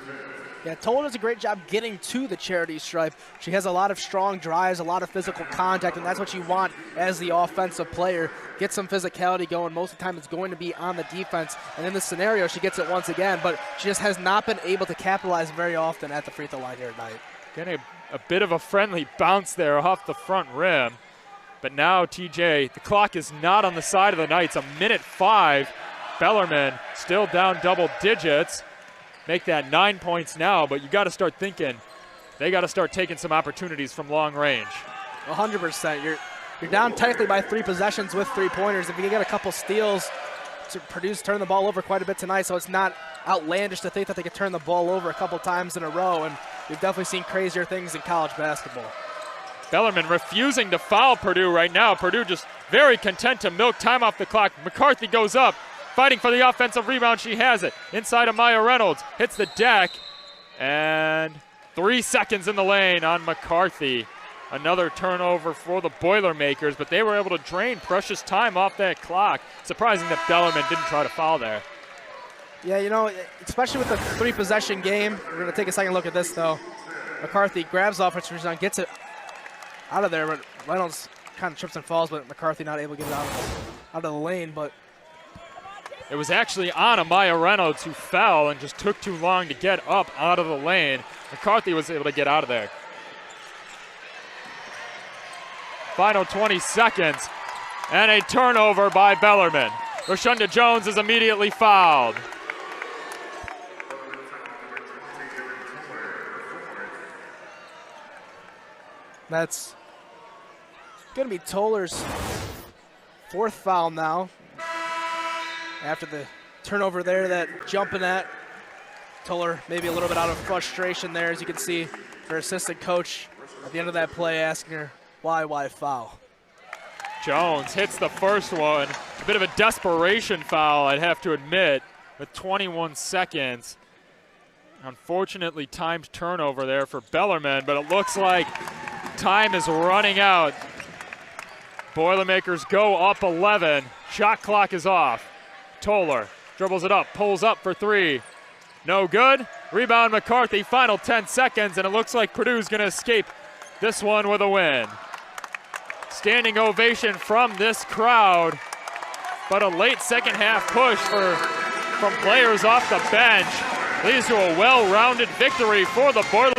Yeah, Toller does a great job getting to the charity stripe. She has a lot of strong drives, a lot of physical contact, and that's what you want as the offensive player. Get some physicality going. Most of the time it's going to be on the defense. And in this scenario, she gets it once again, but she just has not been able to capitalize very often at the free throw line here tonight. Getting a bit of a friendly bounce there off the front rim. But now, TJ, the clock is not on the side of the Knights. 1:05. Bellarmine still down double digits. Make that 9 points now, but you got to start thinking they got to start taking some opportunities from long range. 100%. You're down technically by 3 possessions with 3-pointers. If you get a couple steals, Purdue's turned the ball over quite a bit tonight, so it's not outlandish to think that they could turn the ball over a couple times in a row, and we've definitely seen crazier things in college basketball. Bellarmine refusing to foul Purdue right now. Purdue just very content to milk time off the clock. McCarthy goes up. Fighting for the offensive rebound, she has it. Inside of Maya Reynolds, hits the deck, and 3 seconds in the lane on McCarthy. Another turnover for the Boilermakers, but they were able to drain precious time off that clock. Surprising that Bellarmine didn't try to foul there. Yeah, you know, especially with the 3-possession game, we're going to take a second look at this, though. McCarthy grabs offensive rebound, gets it out of there, but Reynolds kind of trips and falls, but McCarthy not able to get it out of the lane, but it was actually on Amaya Reynolds who fell and just took too long to get up out of the lane. McCarthy was able to get out of there. Final 20 seconds and a turnover by Bellarmine. Rashunda Jones is immediately fouled. That's going to be Toller's 4th foul now. After the turnover there, that jumping at Toller, maybe a little bit out of frustration there, as you can see her assistant coach at the end of that play asking her why foul. Jones hits the first one. A bit of a desperation foul, I'd have to admit, with 21 seconds. Unfortunately, timed turnover there for Bellarmine, but it looks like time is running out. Boilermakers go up 11. Shot clock is off. Toller dribbles it up, pulls up for 3. No good. Rebound McCarthy, final 10 seconds, and it looks like Purdue's going to escape this one with a win. Standing ovation from this crowd, but a late second half push from players off the bench leads to a well-rounded victory for the Boilermakers.